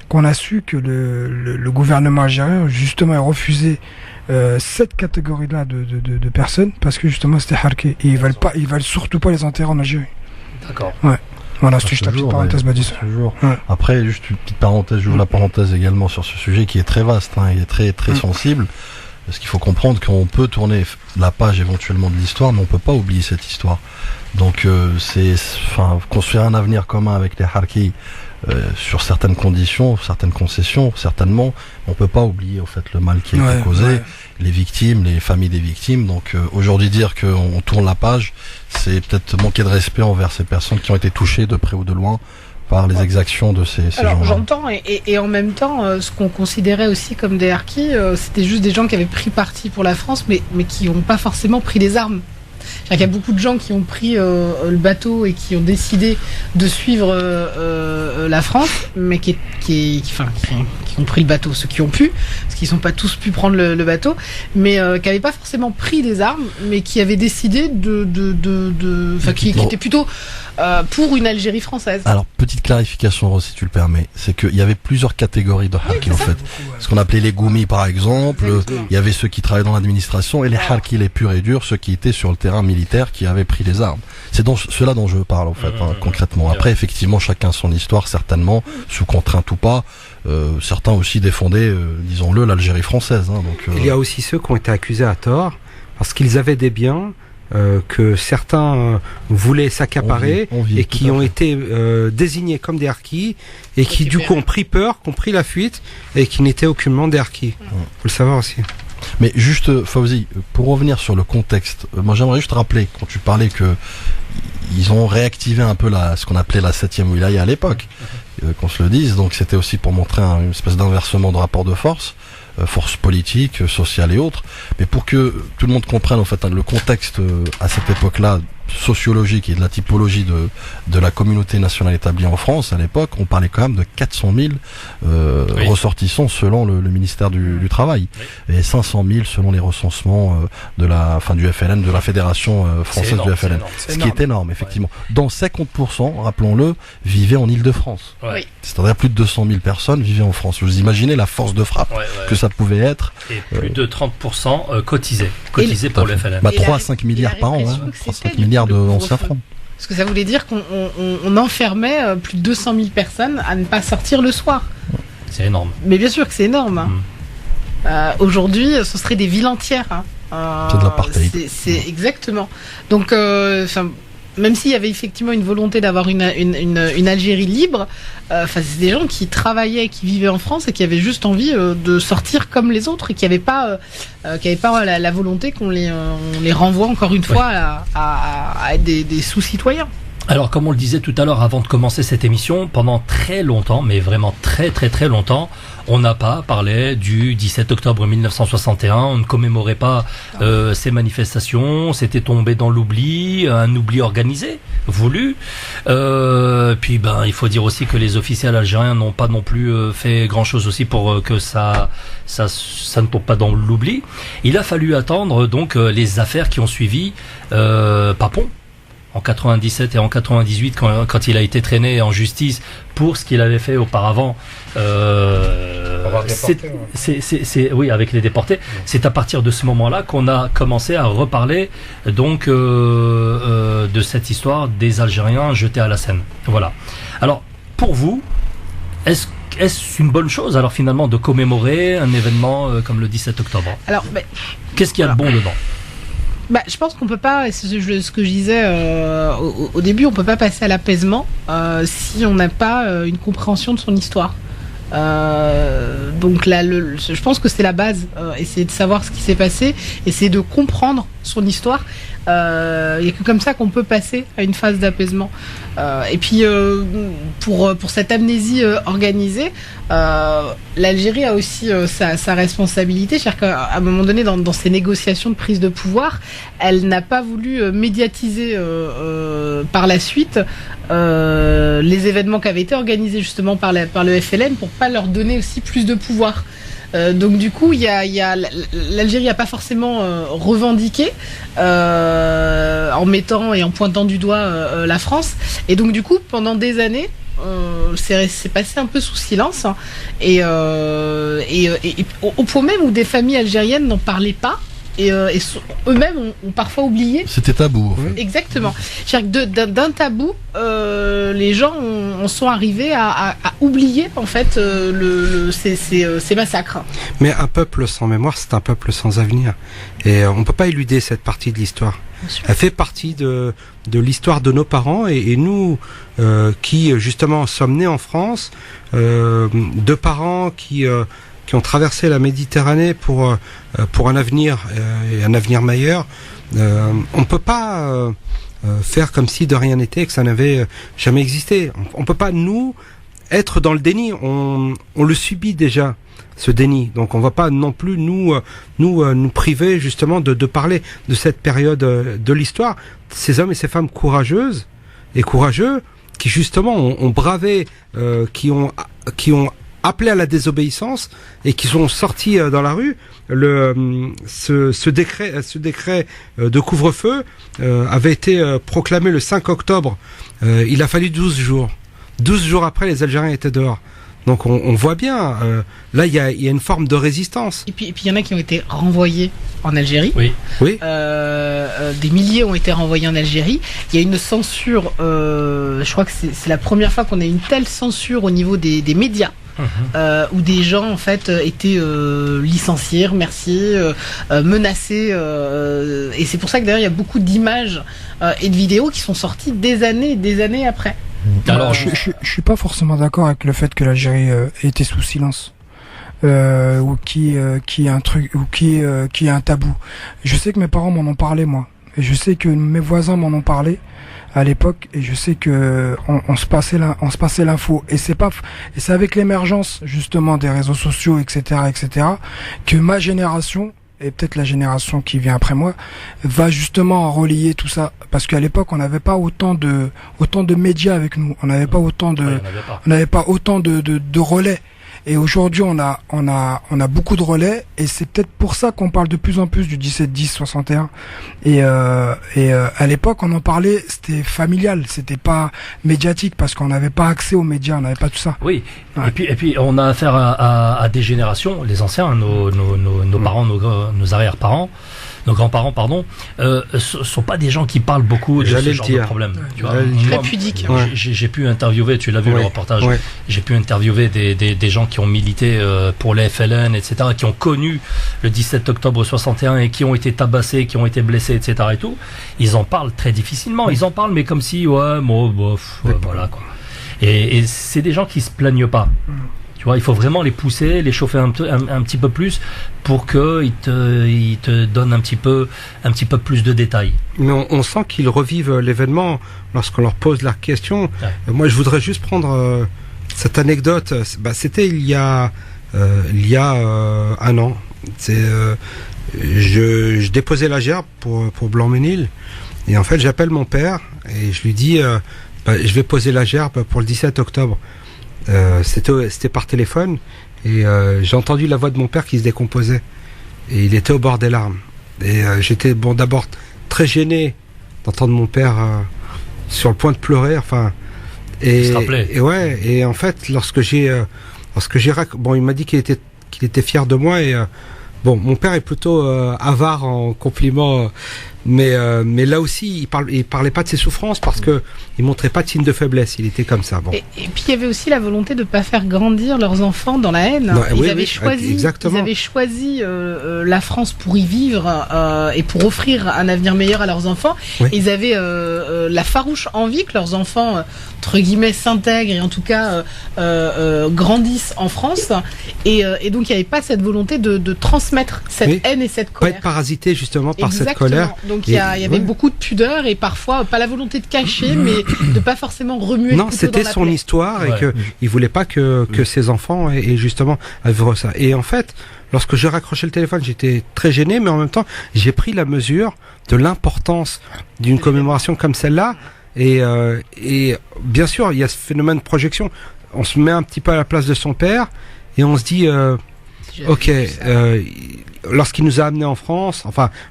qu'on a su que le gouvernement algérien, justement, a refusé, cette catégorie-là de personnes, parce que, justement, c'était harkis. Et ils veulent surtout pas les enterrer en Algérie. D'accord. Ouais. Voilà, c'est juste la petite parenthèse, Badis. Après, juste une petite parenthèse, j'ouvre la parenthèse également sur ce sujet qui est très vaste, hein, il est très très sensible, parce qu'il faut comprendre qu'on peut tourner la page éventuellement de l'histoire, mais on peut pas oublier cette histoire. Donc construire un avenir commun avec les harkis sur certaines conditions, certaines concessions, certainement, on peut pas oublier au fait le mal qui a été causé, les victimes, les familles des victimes. Donc aujourd'hui dire qu'on tourne la page, c'est peut-être manquer de respect envers ces personnes qui ont été touchées de près ou de loin par les exactions de ces gens. Alors j'entends, et en même temps, ce qu'on considérait aussi comme des harkis, c'était juste des gens qui avaient pris parti pour la France, mais qui n'ont pas forcément pris les armes. Il y a beaucoup de gens qui ont pris le bateau et qui ont décidé de suivre la France, mais qui ont pris le bateau, ceux qui ont pu, parce qu'ils n'ont pas tous pu prendre le bateau, mais qui n'avaient pas forcément pris les armes, mais qui avaient décidé qui étaient plutôt pour une Algérie française. Alors, petite clarification, Rose, si tu le permets, c'est qu'il y avait plusieurs catégories de harkis, en fait. Ce qu'on appelait les goumis, par exemple, il y avait ceux qui travaillaient dans l'administration, et les harkis les purs et durs, ceux qui étaient sur le terrain militaire, qui avaient pris les armes. C'est cela dont je parle, en fait, concrètement. Après, effectivement, chacun son histoire, certainement, sous contrainte ou pas. Certains aussi défendaient, disons-le, l'Algérie française. Hein, donc, il y a aussi ceux qui ont été accusés à tort, parce qu'ils avaient des biens, que certains voulaient s'accaparer et qui ont été désignés comme des harkis et qui du coup ont pris peur, qui ont pris la fuite et qui n'étaient aucunement des harkis. Faut le savoir aussi. Mais juste, Fawzi, pour revenir sur le contexte, moi j'aimerais juste rappeler, quand tu parlais que ils ont réactivé un peu ce qu'on appelait la 7e wilaya à l'époque, qu'on se le dise, donc c'était aussi pour montrer une espèce d'inversement de rapport de force politique, sociale et autres, mais pour que tout le monde comprenne en fait le contexte à cette époque-là sociologique et de la typologie de la communauté nationale établie en France, à l'époque, on parlait quand même de 400 000 ressortissants selon le ministère du Travail, et 500 000 selon les recensements du FLN, de la Fédération française du FLN. Ce qui est énorme, effectivement. Dont 50%, rappelons-le, vivaient en Île-de-France. Oui. C'est-à-dire plus de 200 000 personnes vivaient en France. Vous imaginez la force de frappe que ça pouvait être. Et plus de 30% cotisés pour le FLN. 3 à 5 milliards par an, 3 à 5 milliards d'anciens francs. Parce que ça voulait dire qu'on enfermait plus de 200 000 personnes à ne pas sortir le soir. C'est énorme. Mais bien sûr que c'est énorme. Aujourd'hui, ce serait des villes entières. C'est de l'apartheid. C'est exactement. Donc, même s'il y avait effectivement une volonté d'avoir une Algérie libre, c'est des gens qui travaillaient, qui vivaient en France et qui avaient juste envie de sortir comme les autres et qui n'avaient pas, la volonté qu'on les renvoie encore une fois à être des sous-citoyens. Alors, comme on le disait tout à l'heure avant de commencer cette émission, pendant très longtemps, mais vraiment très très très longtemps, on n'a pas parlé du 17 octobre 1961, on ne commémorait pas ces manifestations, c'était tombé dans l'oubli, un oubli organisé, voulu. Puis il faut dire aussi que les officiels algériens n'ont pas non plus fait grand-chose aussi pour que ça ne tombe pas dans l'oubli. Il a fallu attendre donc les affaires qui ont suivi Papon. En 97 et en 98, quand il a été traîné en justice pour ce qu'il avait fait auparavant, avec les déportés. C'est à partir de ce moment-là qu'on a commencé à reparler donc de cette histoire des Algériens jetés à la Seine. Voilà. Alors, pour vous, est-ce une bonne chose alors finalement de commémorer un événement comme le 17 octobre? Alors, qu'est-ce qu'il y a de bon dedans? Je pense qu'on peut pas, ce que je disais au début, on peut pas passer à l'apaisement si on n'a pas une compréhension de son histoire. Donc là, je pense que c'est la base, essayer de savoir ce qui s'est passé, essayer de comprendre son histoire. Il n'y a que comme ça qu'on peut passer à une phase d'apaisement. Et puis pour cette amnésie organisée, l'Algérie a aussi sa responsabilité. C'est-à-dire qu'à un moment donné, dans ces négociations de prise de pouvoir, elle n'a pas voulu médiatiser par la suite les événements qui avaient été organisés justement par le FLN pour pas leur donner aussi plus de pouvoir. Donc du coup, l'Algérie n'a pas forcément revendiqué en mettant et en pointant du doigt la France. Et donc du coup, pendant des années, c'est passé un peu sous silence. Et au point même où des familles algériennes n'en parlaient pas. Et eux-mêmes ont parfois oublié. C'était tabou. En fait. Exactement. C'est-à-dire que d'un tabou, les gens en sont arrivés à oublier en fait ces massacres. Mais un peuple sans mémoire, c'est un peuple sans avenir. Et on peut pas éluder cette partie de l'histoire. Elle fait partie de l'histoire de nos parents et nous qui justement sommes nés en France, de parents qui ont traversé la Méditerranée pour un avenir et un avenir meilleur. On peut pas faire comme si de rien n'était, que ça n'avait jamais existé. On peut pas nous être dans le déni. On le subit déjà, ce déni. Donc on va pas non plus nous priver justement de parler de cette période de l'histoire. Ces hommes et ces femmes courageuses et courageux qui justement ont bravé, qui ont appelés à la désobéissance et qui sont sortis dans la rue. Ce décret de couvre-feu avait été proclamé le 5 octobre. Il a fallu 12 jours. 12 jours après, les Algériens étaient dehors. Donc on voit bien, là il y a une forme de résistance. Et puis il y en a qui ont été renvoyés en Algérie. Oui. Des milliers ont été renvoyés en Algérie. Il y a une censure, je crois que c'est la première fois qu'on a une telle censure au niveau des médias. Où des gens en fait étaient licenciés, remerciés, menacés, et c'est pour ça que d'ailleurs il y a beaucoup d'images et de vidéos qui sont sorties des années après. Alors je suis pas forcément d'accord avec le fait que l'Algérie ait été sous silence. Ou qui est un truc, ou qui est un tabou. Je sais que mes parents m'en ont parlé moi, et je sais que mes voisins m'en ont parlé à l'époque, et je sais que on se passait l'info, et c'est avec l'émergence justement des réseaux sociaux, etc., que ma génération et peut-être la génération qui vient après moi, va justement relayer tout ça. Parce qu'à l'époque, on n'avait pas autant de médias avec nous. On n'avait pas autant de relais. Et aujourd'hui, on a beaucoup de relais, et c'est peut-être pour ça qu'on parle de plus en plus du 17-10-61. Et à l'époque, on en parlait, c'était familial, c'était pas médiatique, parce qu'on n'avait pas accès aux médias, on n'avait pas tout ça. Oui. Ouais. Et puis, on a affaire à des générations, les anciens, nos parents, nos arrière-parents, nos grands-parents, pardon, sont pas des gens qui parlent beaucoup de ce genre de problème. Tu vois, très pudique. J'ai pu interviewer, tu l'as vu le reportage, j'ai pu interviewer des gens qui ont milité pour les FLN, etc., qui ont connu le 17 octobre 61 et qui ont été tabassés, qui ont été blessés, etc. et tout. Ils en parlent très difficilement. Ils en parlent, mais comme si, voilà, quoi. Et c'est des gens qui se plaignent pas. Tu vois, il faut vraiment les pousser, les chauffer un petit peu plus pour qu'ils te donnent un petit peu plus de détails. Mais on sent qu'ils revivent l'événement lorsqu'on leur pose la question. Ouais. Moi, je voudrais juste prendre cette anecdote. C'était il y a 1 an. Je déposais la gerbe pour Blanc-Ménil, et en fait, j'appelle mon père et je lui dis je vais poser la gerbe pour le 17 octobre. C'était par téléphone, et j'ai entendu la voix de mon père qui se décomposait, et il était au bord des larmes, et j'étais d'abord très gêné d'entendre mon père sur le point de pleurer, et en fait lorsque j'ai il m'a dit qu'il était fier de moi, et mon père est plutôt avare en compliments, mais là aussi il parlait pas de ses souffrances, parce que il montrait pas de signe de faiblesse, il était comme ça. Et puis il y avait aussi la volonté de pas faire grandir leurs enfants dans la haine. Ils avaient choisi la France pour y vivre, et pour offrir un avenir meilleur à leurs enfants. Oui. Ils avaient la farouche envie que leurs enfants entre guillemets s'intègrent, et en tout cas grandissent en France, et donc il n'y avait pas cette volonté de transmettre cette haine et cette colère. Pas être parasité justement par cette colère. Donc il y avait beaucoup de pudeur, et parfois pas la volonté de cacher, mais de pas forcément remuer. Non, c'était son histoire, et que il voulait pas que ses enfants aient justement à vivre ça. Et en fait, lorsque j'ai raccroché le téléphone, j'étais très gêné, mais en même temps, j'ai pris la mesure de l'importance d'une commémoration comme celle-là. Et bien sûr, il y a ce phénomène de projection. On se met un petit peu à la place de son père, et on se dit, lorsqu'il nous a amenés en France,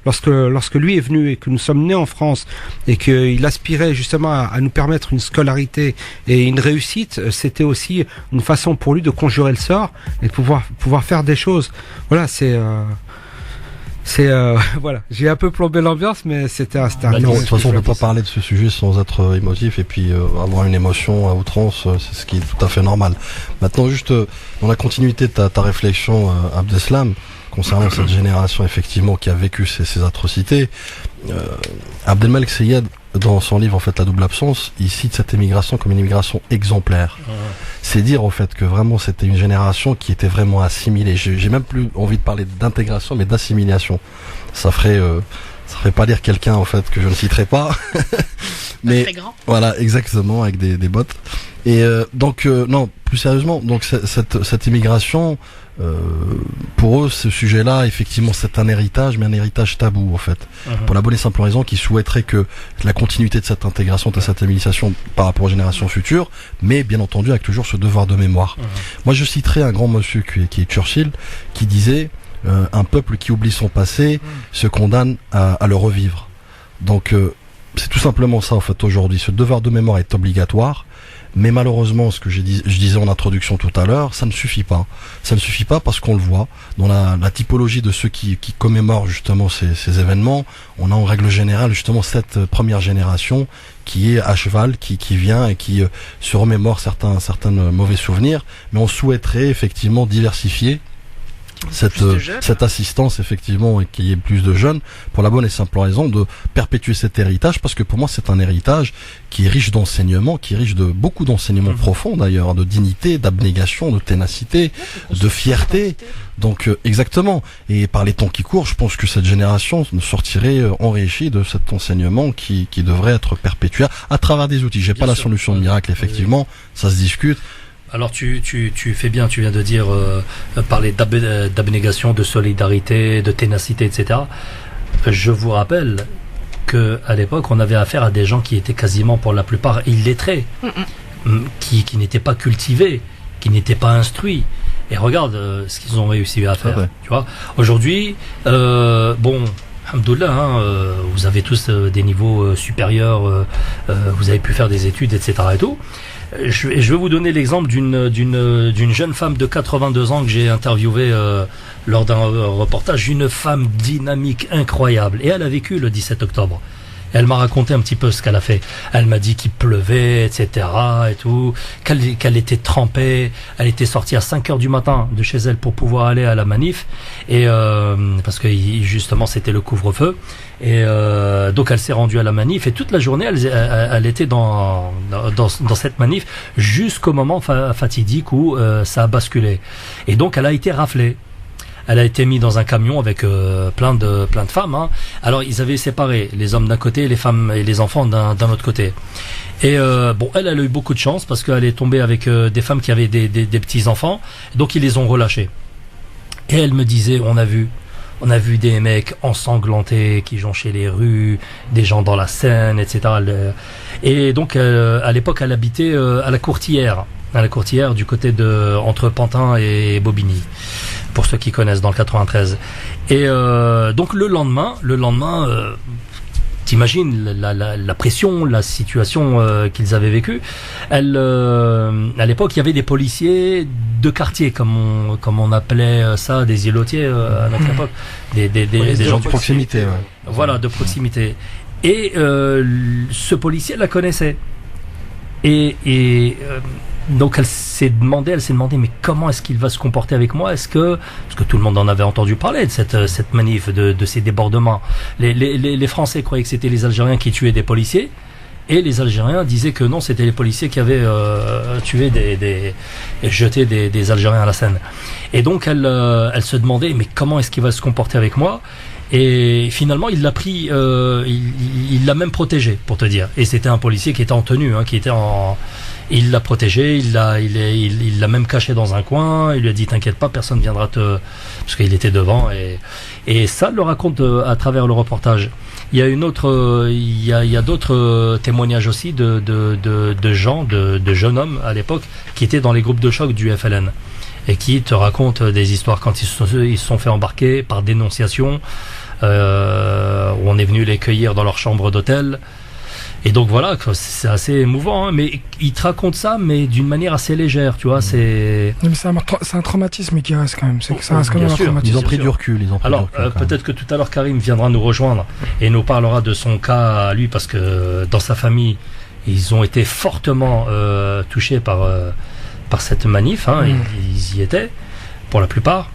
lorsque lui est venu et que nous sommes nés en France, et qu'il aspirait justement à nous permettre une scolarité et une réussite, c'était aussi une façon pour lui de conjurer le sort et de pouvoir faire des choses. Voilà, voilà, j'ai un peu plombé l'ambiance, mais c'était un de toute façon, on ne peut pas parler de ce sujet sans être émotif, et puis avoir une émotion à outrance, c'est ce qui est tout à fait normal. Maintenant, juste dans la continuité de ta réflexion, Abdeslam, concernant cette génération effectivement qui a vécu ces atrocités, Abdelmalek Seyed, dans son livre en fait La double absence, il cite cette émigration comme une immigration exemplaire. C'est dire au fait que vraiment c'était une génération qui était vraiment assimilée. J'ai même plus envie de parler d'intégration, mais d'assimilation. Ça ferait pas dire quelqu'un en fait que je ne citerai pas. Mais très grand. Voilà, exactement, avec des bottes. Et donc non, plus sérieusement, donc cette immigration, pour eux, ce sujet-là, effectivement, c'est un héritage, mais un héritage tabou, en fait. Pour la bonne et simple raison qu'ils souhaiteraient que la continuité de cette intégration, de cette assimilation par rapport aux générations futures, mais bien entendu avec toujours ce devoir de mémoire. Moi, je citerai un grand monsieur qui est Churchill, qui disait un peuple qui oublie son passé se condamne à le revivre. Donc, c'est tout simplement ça, en fait, aujourd'hui. Ce devoir de mémoire est obligatoire. Mais malheureusement, ce que je disais en introduction tout à l'heure, ça ne suffit pas. Ça ne suffit pas parce qu'on le voit dans la typologie de ceux qui commémorent justement ces événements. On a en règle générale justement cette première génération qui est à cheval, qui vient et qui se remémore certains mauvais souvenirs. Mais on souhaiterait effectivement diversifier cette assistance effectivement, et qu'il y ait plus de jeunes, pour la bonne et simple raison de perpétuer cet héritage, parce que pour moi c'est un héritage qui est riche d'enseignements, qui est riche de beaucoup d'enseignements profonds d'ailleurs, de dignité, d'abnégation, de ténacité, de fierté. Donc exactement, et par les temps qui courent, je pense que cette génération sortirait enrichie de cet enseignement qui devrait être perpétué à travers des outils. J'ai pas la solution miracle, effectivement, ça se discute. Alors tu fais bien, tu viens de dire parler d'abnégation, de solidarité, de ténacité, etc. Je vous rappelle que à l'époque, on avait affaire à des gens qui étaient quasiment pour la plupart illettrés, qui n'étaient pas cultivés, qui n'étaient pas instruits. Et regarde ce qu'ils ont réussi à faire. Tu vois. Aujourd'hui, bon, alhamdoulilah, vous avez tous des niveaux supérieurs, vous avez pu faire des études, etc. et tout. Je vais vous donner l'exemple d'une jeune femme de 82 ans que j'ai interviewée lors d'un reportage, une femme dynamique, incroyable, et elle a vécu le 17 octobre. Elle m'a raconté un petit peu ce qu'elle a fait. Elle m'a dit qu'il pleuvait, etc. et tout, qu'elle était trempée. Elle était sortie à 5h du matin de chez elle pour pouvoir aller à la manif, et parce que justement c'était le couvre-feu. Et donc elle s'est rendue à la manif, et toute la journée elle était dans cette manif jusqu'au moment fatidique où ça a basculé. Et donc elle a été raflée. Elle a été mise dans un camion avec plein de femmes. Hein. Alors ils avaient séparé les hommes d'un côté, les femmes et les enfants d'un autre côté. Et bon, elle a eu beaucoup de chance parce qu'elle est tombée avec des femmes qui avaient des petits enfants. Donc ils les ont relâchés. Et elle me disait, on a vu des mecs ensanglantés qui jonchaient les rues, des gens dans la Seine, etc. Et donc à l'époque, elle habitait à la Courtillère du côté entre Pantin et Bobigny, pour ceux qui connaissent, dans le 93. Et donc le lendemain, t'imagines la pression, la situation qu'ils avaient vécue. À l'époque, il y avait des policiers de quartier, comme on appelait ça, des îlotiers à notre époque, des gens de proximité. Ouais. Voilà, de proximité. Et ce policier la connaissait. Et donc elle s'est demandé, mais comment est-ce qu'il va se comporter avec moi? Parce que tout le monde en avait entendu parler de cette manif, de ces débordements. Les Français croyaient que c'était les Algériens qui tuaient des policiers, et les Algériens disaient que non, c'était les policiers qui avaient tué et jeté des Algériens à la Seine. Et donc elle se demandait, mais comment est-ce qu'il va se comporter avec moi? Et finalement, il l'a pris, il l'a même protégé, pour te dire. Et c'était un policier qui était en tenue, il l'a protégé, il l'a même caché dans un coin. Il lui a dit, t'inquiète pas, personne viendra parce qu'il était devant. Et ça le raconte à travers le reportage. Il y a d'autres témoignages aussi de gens, de jeunes hommes à l'époque qui étaient dans les groupes de choc du FLN. Et qui te racontent des histoires quand ils se sont fait embarquer par dénonciation, où on est venu les cueillir dans leur chambre d'hôtel. Et donc voilà, c'est assez émouvant, hein, mais ils te racontent ça, mais d'une manière assez légère, tu vois. C'est un traumatisme qui reste quand même. Ça reste quand même un traumatisme. Ils ont pris du recul. Alors peut-être que tout à l'heure Karim viendra nous rejoindre et nous parlera de son cas à lui, parce que dans sa famille, ils ont été fortement touchés par cette manif, hein, ils y étaient pour la plupart.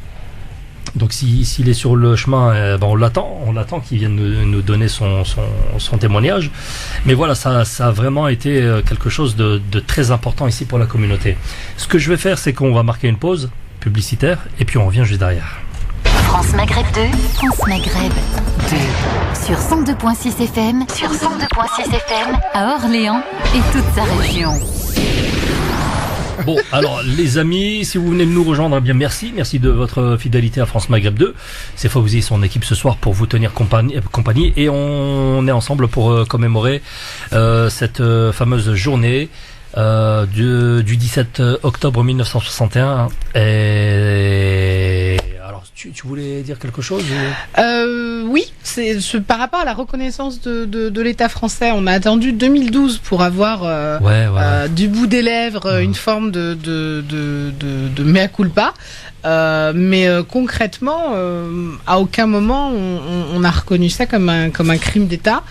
Donc s'il est sur le chemin, on l'attend qu'il vienne nous donner son témoignage. Mais voilà, ça a vraiment été quelque chose de très important ici pour la communauté. Ce que je vais faire, c'est qu'on va marquer une pause publicitaire et puis on revient juste derrière. France Maghreb 2, France Maghreb 2, sur 102.6 FM, à Orléans et toute sa région. Bon, alors les amis, si vous venez de nous rejoindre, eh bien merci de votre fidélité à France Maghreb 2. C'est Fawzi et son équipe ce soir pour vous tenir compagnie, et on est ensemble pour commémorer cette fameuse journée du 17 octobre 1961. Et alors, tu voulais dire quelque chose Oui, c'est par rapport à la reconnaissance de l'État français. On a attendu 2012 pour avoir du bout des lèvres une forme de mea culpa. Mais concrètement, à aucun moment on a reconnu ça comme un crime d'État.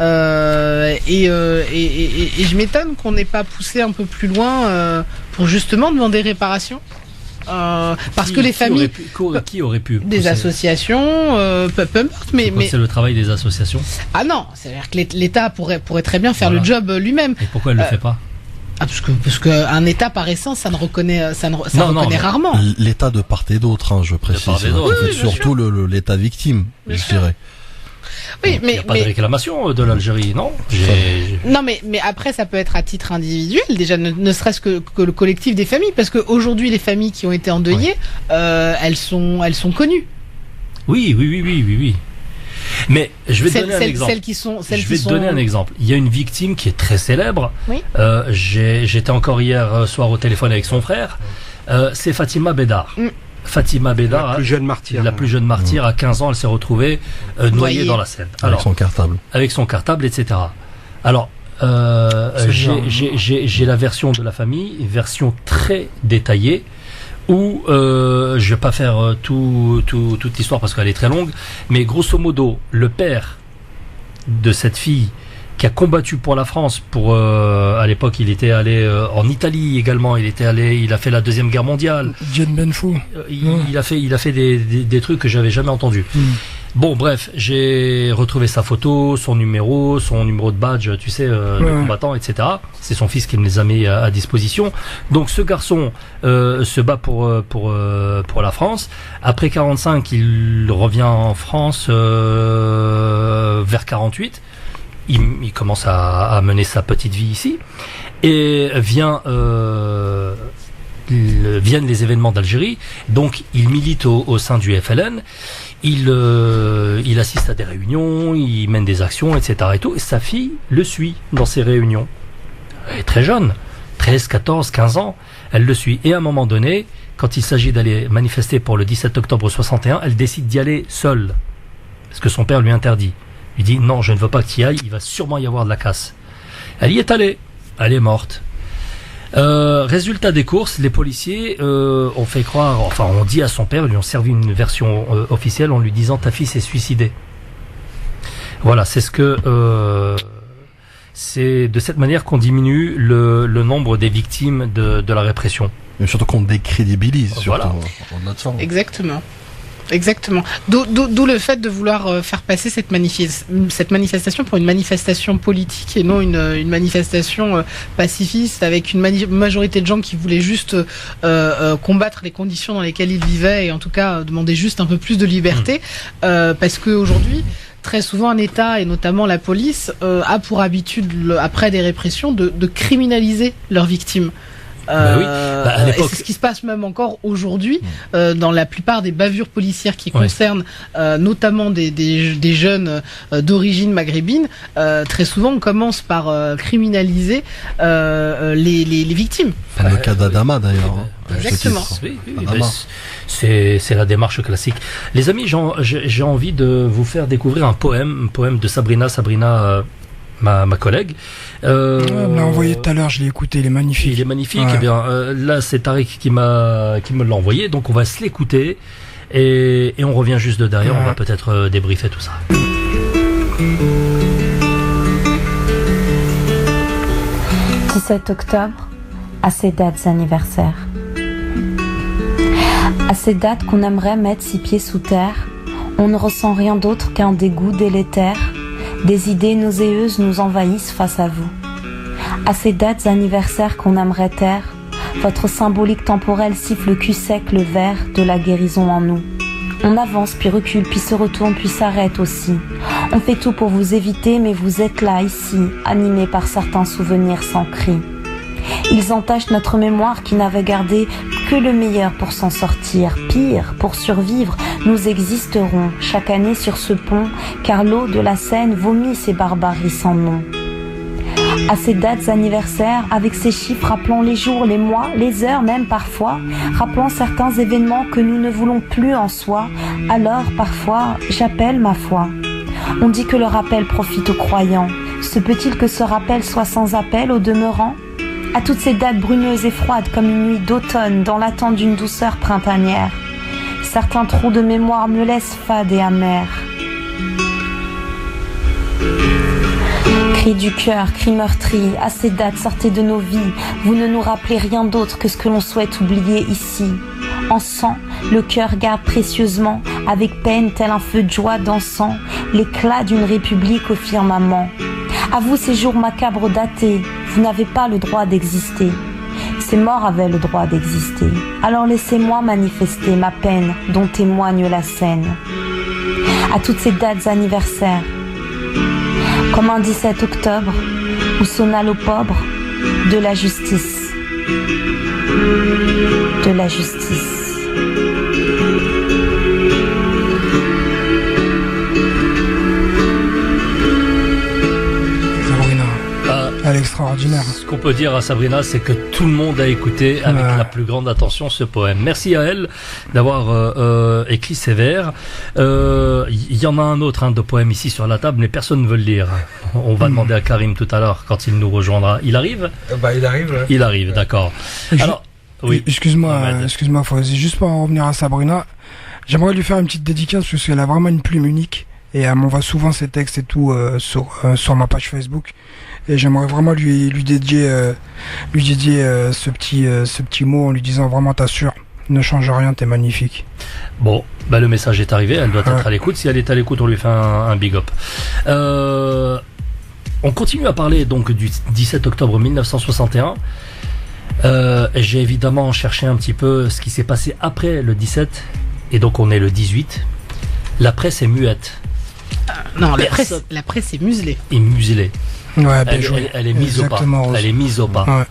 Et je m'étonne qu'on n'ait pas poussé un peu plus loin pour justement demander réparation. Parce que les familles, qui aurait pu des associations, peu importe, mais c'est le travail des associations. Ah non, c'est-à-dire que l'État pourrait très bien faire le job lui-même. Et pourquoi elle le fait pas? Parce que un État par essence, ça reconnaît rarement. L'État de part et d'autre, je précise. Oui, surtout l'État victime, je dirais. Oui, il n'y a pas de réclamation de l'Algérie, non? Non, mais après, ça peut être à titre individuel, déjà, ne serait-ce que le collectif des familles, parce qu'aujourd'hui, les familles qui ont été endeuillées, elles sont connues. Oui. Mais je vais te donner un exemple. Donner un exemple. Il y a une victime qui est très célèbre. Oui. J'étais encore hier soir au téléphone avec son frère. C'est Fatima Bédar. Fatima Bédar, la plus jeune martyre, à 15 ans, elle s'est retrouvée noyée dans la Seine. Avec son cartable. Avec son cartable, etc. Alors, j'ai la version de la famille, une version très détaillée, où je vais pas faire toute l'histoire parce qu'elle est très longue, mais grosso modo, le père de cette fille qui a combattu pour la France, à l'époque il était allé en Italie également, il a fait la Deuxième Guerre mondiale. Dien Ben Phu. Il a fait des trucs que j'avais jamais entendus. Bon, bref, j'ai retrouvé sa photo, son numéro de badge, tu sais, de combattant, etc. C'est son fils qui me les a mis à disposition. Donc ce garçon se bat pour la France. Après 45, il revient en France vers 48. Il commence à mener sa petite vie ici. Et viennent les événements d'Algérie. Donc il milite au sein du FLN. Il assiste à des réunions, il mène des actions, etc. Et tout. Et sa fille le suit dans ces réunions. Elle est très jeune, 13, 14, 15 ans. Elle le suit. Et à un moment donné, quand il s'agit d'aller manifester pour le 17 octobre 61, elle décide d'y aller seule. Parce que son père lui interdit. Il dit non, je ne veux pas que tu y ailles, il va sûrement y avoir de la casse. Elle y est allée. Elle est morte. Résultat des courses, les policiers ont fait croire, enfin on dit à son père, ils lui ont servi une version officielle en lui disant ta fille s'est suicidée. Voilà, c'est de cette manière qu'on diminue le nombre des victimes de la répression. Mais surtout qu'on décrédibilise, surtout. Voilà. Exactement. D'où le fait de vouloir faire passer cette manifestation pour une manifestation politique et non une manifestation pacifiste avec une majorité de gens qui voulaient juste combattre les conditions dans lesquelles ils vivaient et en tout cas demander juste un peu plus de liberté parce qu'aujourd'hui très souvent un État et notamment la police a pour habitude après des répressions de criminaliser leurs victimes. À l'époque. Et c'est ce qui se passe même encore aujourd'hui dans la plupart des bavures policières qui concernent notamment des jeunes d'origine maghrébine. Très souvent, on commence par criminaliser les victimes. Le cas d'Adama d'ailleurs. Exactement. C'est la démarche classique. Les amis, j'ai envie de vous faire découvrir un poème de Sabrina, ma collègue. Elle me l'a envoyé tout à l'heure, je l'ai écouté, il est magnifique. Il est magnifique. Ouais. Eh bien, là, c'est Tariq qui me l'a envoyé, donc on va se l'écouter et on revient juste de derrière. On va peut-être débriefer tout ça. 17 octobre, à ces dates anniversaires. À ces dates qu'on aimerait mettre 6 pieds sous terre, on ne ressent rien d'autre qu'un dégoût délétère. Des idées nauséeuses nous envahissent face à vous. À ces dates anniversaires qu'on aimerait taire, votre symbolique temporelle siffle le cul sec le verre de la guérison en nous. On avance, puis recule, puis se retourne, puis s'arrête aussi. On fait tout pour vous éviter, mais vous êtes là, ici, animés par certains souvenirs sans cri. Ils entachent notre mémoire qui n'avait gardé que le meilleur pour s'en sortir. Pire, pour survivre, nous existerons chaque année sur ce pont, car l'eau de la Seine vomit ces barbaries sans nom. À ces dates anniversaires, avec ces chiffres rappelant les jours, les mois, les heures même parfois, rappelant certains événements que nous ne voulons plus en soi, alors parfois j'appelle ma foi. On dit que le rappel profite aux croyants. Se peut-il que ce rappel soit sans appel au demeurant ? À toutes ces dates brumeuses et froides comme une nuit d'automne dans l'attente d'une douceur printanière. Certains trous de mémoire me laissent fade et amère. Cris du cœur, cris meurtris, à ces dates sortez de nos vies. Vous ne nous rappelez rien d'autre que ce que l'on souhaite oublier ici. En sang, le cœur garde précieusement, avec peine tel un feu de joie dansant, l'éclat d'une république au firmament. À vous ces jours macabres datés, vous n'avez pas le droit d'exister. Ces morts avaient le droit d'exister. Alors laissez-moi manifester ma peine dont témoigne la Seine. À toutes ces dates anniversaires, Comme un 17 octobre où sonna l'opprobre de la justice. De la justice. À l'extraordinaire. Ce qu'on peut dire à Sabrina, c'est que tout le monde a écouté avec la plus grande attention ce poème. Merci à elle d'avoir écrit ces vers. Il y en a un autre de poème ici sur la table, mais personne ne veut le lire. On va demander à Karim tout à l'heure quand il nous rejoindra. Il arrive ? Il arrive. Ouais. Il arrive, d'accord. Alors, oui. Excuse-moi, Fawzi, juste pour en revenir à Sabrina, j'aimerais lui faire une petite dédicace parce qu'elle a vraiment une plume unique et elle m'envoie souvent ses textes et tout sur ma page Facebook. Et j'aimerais vraiment lui dédier ce petit mot en lui disant vraiment t'assures, ne change rien, t'es magnifique. Bon, le message est arrivé, elle doit être à l'écoute. Si elle est à l'écoute, on lui fait un big up. On continue à parler donc du 17 octobre 1961. J'ai évidemment cherché un petit peu ce qui s'est passé après le 17, et donc on est le 18. La presse est muette. Non, la presse est muselée. Et muselée. Ouais, elle est mise au pas. Elle est mise au pas. Ouais.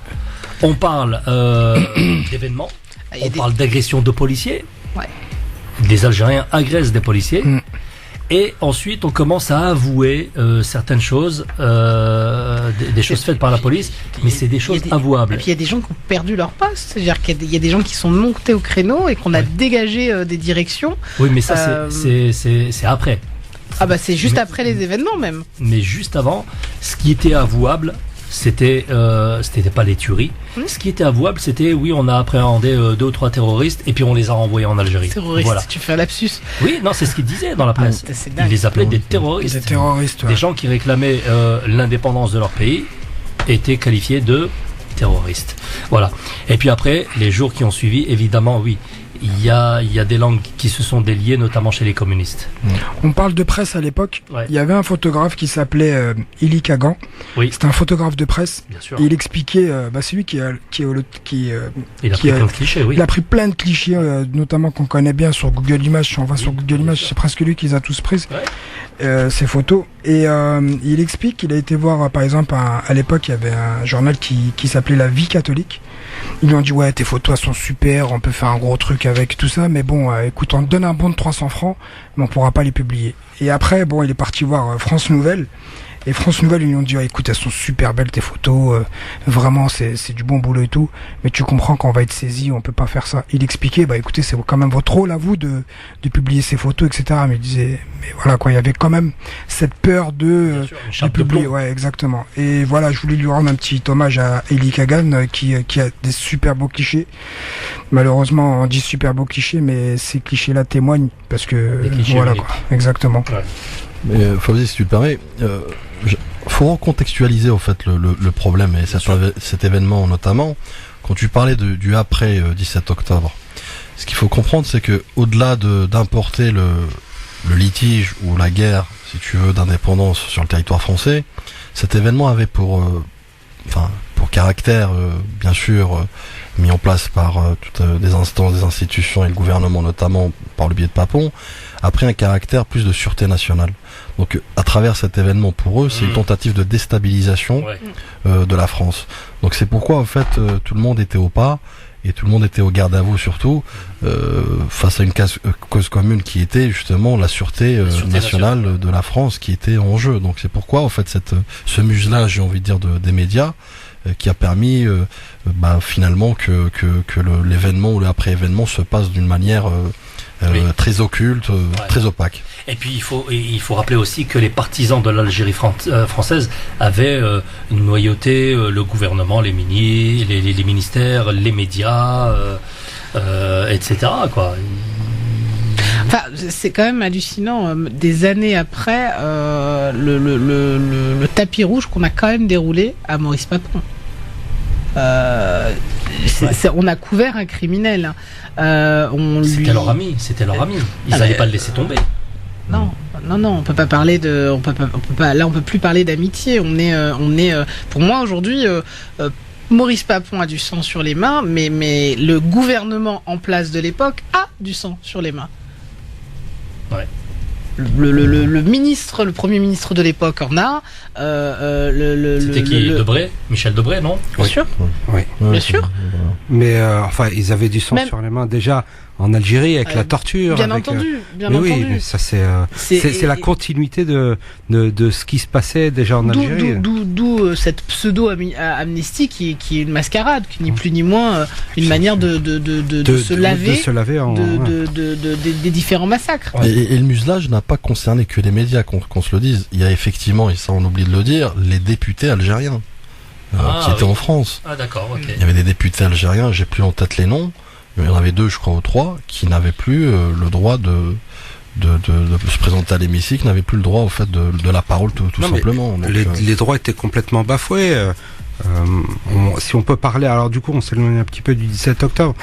On parle d'événements. On parle d'agressions de policiers. Ouais. Des Algériens agressent des policiers. Et ensuite, on commence à avouer certaines choses, des choses faites par la police, mais c'est des choses avouables. Et puis il y a des gens qui ont perdu leur poste. C'est-à-dire qu'il y a des gens qui sont montés au créneau et qu'on a dégagé des directions. Oui, mais ça, c'est après. Ah c'est juste après les événements même. Mais juste avant, ce qui était avouable, c'était pas les tueries. Ce qui était avouable, c'était on a appréhendé 2 ou 3 terroristes et puis on les a renvoyés en Algérie. Terroristes, voilà. Tu fais un lapsus. Oui, non, c'est ce qu'ils disaient dans la presse. Ils les appelaient des terroristes. Des terroristes, ouais. Des gens qui réclamaient l'indépendance de leur pays étaient qualifiés de terroristes. Voilà. Et puis après, les jours qui ont suivi, évidemment, il y a des langues qui se sont déliées, notamment chez les communistes. On parle de presse à l'époque. Ouais. Il y avait un photographe qui s'appelait Élie Kagan. Oui. C'était un photographe de presse. Bien sûr. Et il expliquait, c'est lui il a pris plein de clichés, oui. Il a pris plein de clichés, notamment qu'on connaît bien sur Google Images. Si on va sur Google Images, c'est presque lui qui les a tous prises. Ouais. Ces photos. Et il explique qu'il a été voir, par exemple, à l'époque, il y avait un journal qui s'appelait La Vie catholique. Ils lui ont dit ouais, tes photos sont super, on peut faire un gros truc avec tout ça, mais bon, écoute, on te donne un bon de 300 francs, mais on pourra pas les publier. Et après, il est parti voir France Nouvelle. Et France Nouvelle, ils lui ont dit écoute, elles sont super belles tes photos, vraiment c'est du bon boulot et tout, mais tu comprends qu'on va être saisi, on peut pas faire ça. Il expliquait écoutez, c'est quand même votre rôle à vous de publier ces photos, etc. Mais il disait mais voilà quoi, il y avait quand même cette peur de publier, ouais, exactement. Et voilà, je voulais lui rendre un petit hommage à Élie Kagan qui a des super beaux clichés. Malheureusement, on dit super beaux clichés, mais ces clichés-là témoignent parce que voilà quoi, exactement. Ouais. Mais Fawzi, si tu le permets, faut recontextualiser en fait le problème et cet événement notamment. Quand tu parlais du après 17 octobre, ce qu'il faut comprendre, c'est que au-delà d'importer le litige ou la guerre, si tu veux, d'indépendance sur le territoire français, cet événement avait pour caractère, bien sûr, mis en place par toutes des instances, des institutions et le gouvernement, notamment par le biais de Papon, a pris un caractère plus de sûreté nationale. Donc à travers cet événement, pour eux, c'est une tentative de déstabilisation de la France. Donc c'est pourquoi en fait tout le monde était au pas et tout le monde était au garde à vous surtout face à une cause commune qui était justement la sûreté nationale de la France qui était en jeu. Donc c'est pourquoi en fait ce muselage, j'ai envie de dire, des médias qui a permis finalement que l'événement ou l'après-événement se passe d'une manière très occulte, très opaque. Et puis il faut rappeler aussi que les partisans de l'Algérie française avaient noyauté le gouvernement, les ministères, les médias, etc. quoi. Enfin, c'est quand même hallucinant. Des années après, le tapis rouge qu'on a quand même déroulé à Maurice Papon. On a couvert un criminel. C'était leur ami. Ils n'allaient pas le laisser tomber. Non, on peut pas parler on peut plus parler d'amitié. On est, pour moi aujourd'hui, Maurice Papon a du sang sur les mains, mais le gouvernement en place de l'époque a du sang sur les mains. Ouais. le ministre, le premier ministre de l'époque en a. C'était qui, Debré, Michel Debré, non? Bien sûr. Oui. Bien sûr. Mais enfin, ils avaient du sang sur les mains déjà en Algérie avec la torture. Bien avec, entendu. Bien mais entendu. oui, mais ça c'est la continuité de ce qui se passait déjà en Algérie. D'où cette pseudo-amnistie qui est une mascarade, qui n'est plus ni moins une manière de se laver, des différents massacres. Et le muselage n'a pas concerné que les médias, qu'on se le dise. Il y a effectivement, et ça on oublie de le dire, les députés algériens qui étaient en France. Ah d'accord, ok. Il y avait des députés algériens, j'ai plus en tête les noms, mais il y en avait 2 je crois ou 3 qui n'avaient plus le droit de se présenter à l'hémicycle, n'avaient plus le droit au fait de la parole tout simplement. Donc, les droits étaient complètement bafoués. Si on peut parler, alors du coup on s'éloigne un petit peu du 17 octobre,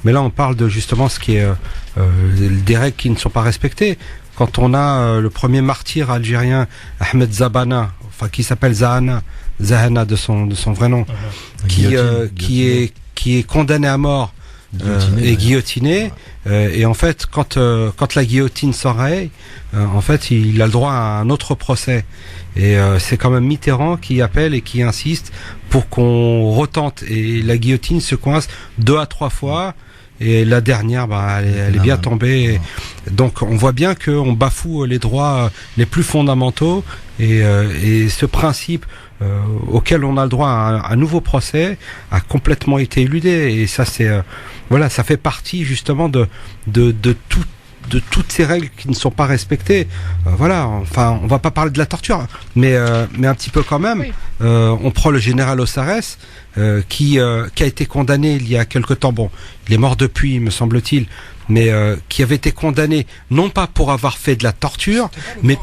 mais là on parle de justement ce qui est des règles qui ne sont pas respectées. Quand on a le premier martyr algérien, Ahmed Zabana, enfin qui s'appelle Zahana de son vrai nom, qui est condamné à mort et guillotiné, et en fait quand la guillotine s'enraye, en fait il a le droit à un autre procès, et c'est quand même Mitterrand qui appelle et qui insiste pour qu'on retente, et la guillotine se coince 2 à 3 fois. Et la dernière, elle est bien tombée. Donc on voit bien qu'on bafoue les droits les plus fondamentaux, et ce principe auquel on a le droit à un nouveau procès a complètement été éludé. Et ça c'est ça fait partie justement de toutes ces règles qui ne sont pas respectées. Enfin, on va pas parler de la torture, mais un petit peu quand même. Oui. On prend le général Ossares, qui a été condamné il y a quelque temps. Bon, il est mort depuis, me semble-t-il, mais qui avait été condamné non pas pour avoir fait de la torture, mais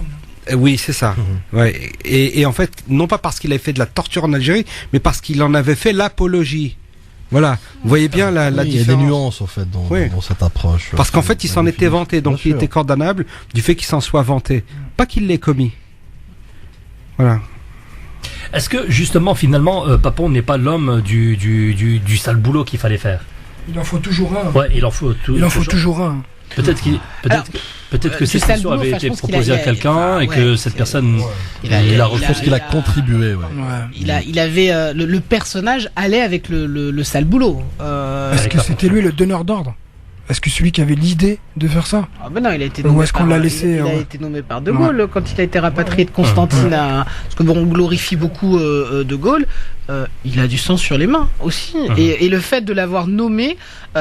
oui, c'est ça. Ouais. Et en fait, non pas parce qu'il avait fait de la torture en Algérie, mais parce qu'il en avait fait l'apologie. Voilà, vous voyez bien la différence. Il y a des nuances en fait dans cette approche. Parce qu'en fait, il s'en était vanté, donc il était condamnable du fait qu'il s'en soit vanté, pas qu'il l'ait commis. Voilà. Est-ce que justement, finalement, Papon n'est pas l'homme du sale boulot qu'il fallait faire? Il en faut toujours un. Ouais, il en faut toujours un. Peut-être que cette question avait été proposée à quelqu'un et que cette personne il a contribué. Ouais. Il avait le personnage allait avec le sale boulot. Est-ce que c'était lui le donneur d'ordre? Est-ce que celui qui avait l'idée de faire ça? Ah ben non, il a été nommé. Ou est-ce qu'on l'a laissé? Il a été nommé par De Gaulle quand il a été rapatrié de Constantine. Parce que bon, on glorifie beaucoup De Gaulle. Il a du sang sur les mains aussi. Et le fait de l'avoir nommé,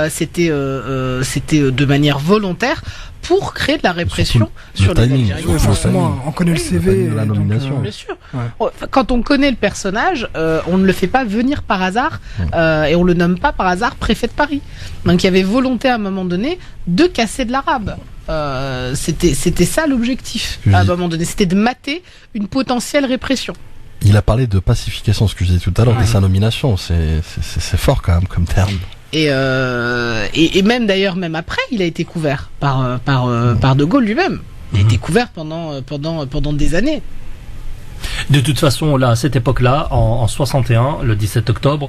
c'était de manière volontaire pour créer de la répression sur les Algériens. Oui, forcément, on connaît le CV. La nomination. Bien sûr. Ouais. Quand on connaît le personnage, on ne le fait pas venir par hasard et on le nomme pas par hasard préfet de Paris. Donc il y avait volonté à un moment donné de casser de l'arabe. C'était ça l'objectif à un moment donné, c'était de mater une potentielle répression. Il a parlé de pacification, ce que je disais tout à l'heure, et sa nomination, c'est fort quand même comme terme. Et même d'ailleurs, même après, il a été couvert par De Gaulle lui-même. Il a été couvert pendant des années. De toute façon, là, à cette époque-là, en 61, le 17 octobre,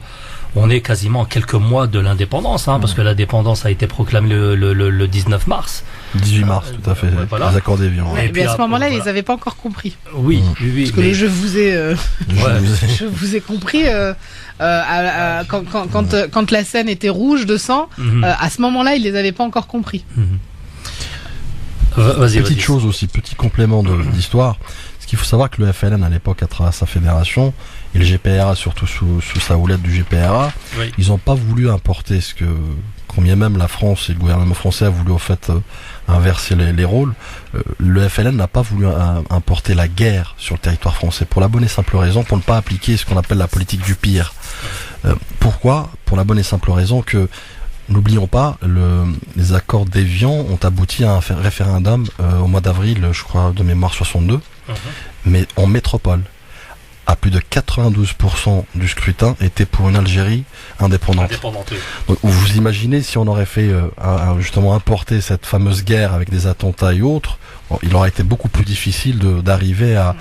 on est quasiment à quelques mois de l'indépendance, parce que l'indépendance a été proclamée le 19 mars. 18 mars, tout à fait, voilà. Les accords d'Évian. Ouais, mais à ce moment-là, ils n'avaient pas encore compris. Oui. Parce que je vous ai compris, quand la Seine était rouge de sang, à ce moment-là, ils les avaient pas encore compris. Petite chose aussi, petit complément d'histoire. Ce qu'il faut savoir que le FLN à l'époque, à travers sa fédération, et le GPRA surtout sous sa houlette du GPRA, ils n'ont pas voulu importer combien même la France et le gouvernement français a voulu au fait inverser les rôles, le FLN n'a pas voulu importer la guerre sur le territoire français pour la bonne et simple raison, pour ne pas appliquer ce qu'on appelle la politique du pire. Pourquoi? Pour la bonne et simple raison que, n'oublions pas, les accords d'Évian ont abouti à un référendum au mois d'avril, je crois, de mémoire 62, mais en métropole. à plus de 92% du scrutin était pour une Algérie indépendante. Oui. Donc, vous imaginez si on aurait fait justement importer cette fameuse guerre avec des attentats et autres, il aurait été beaucoup plus difficile d'arriver à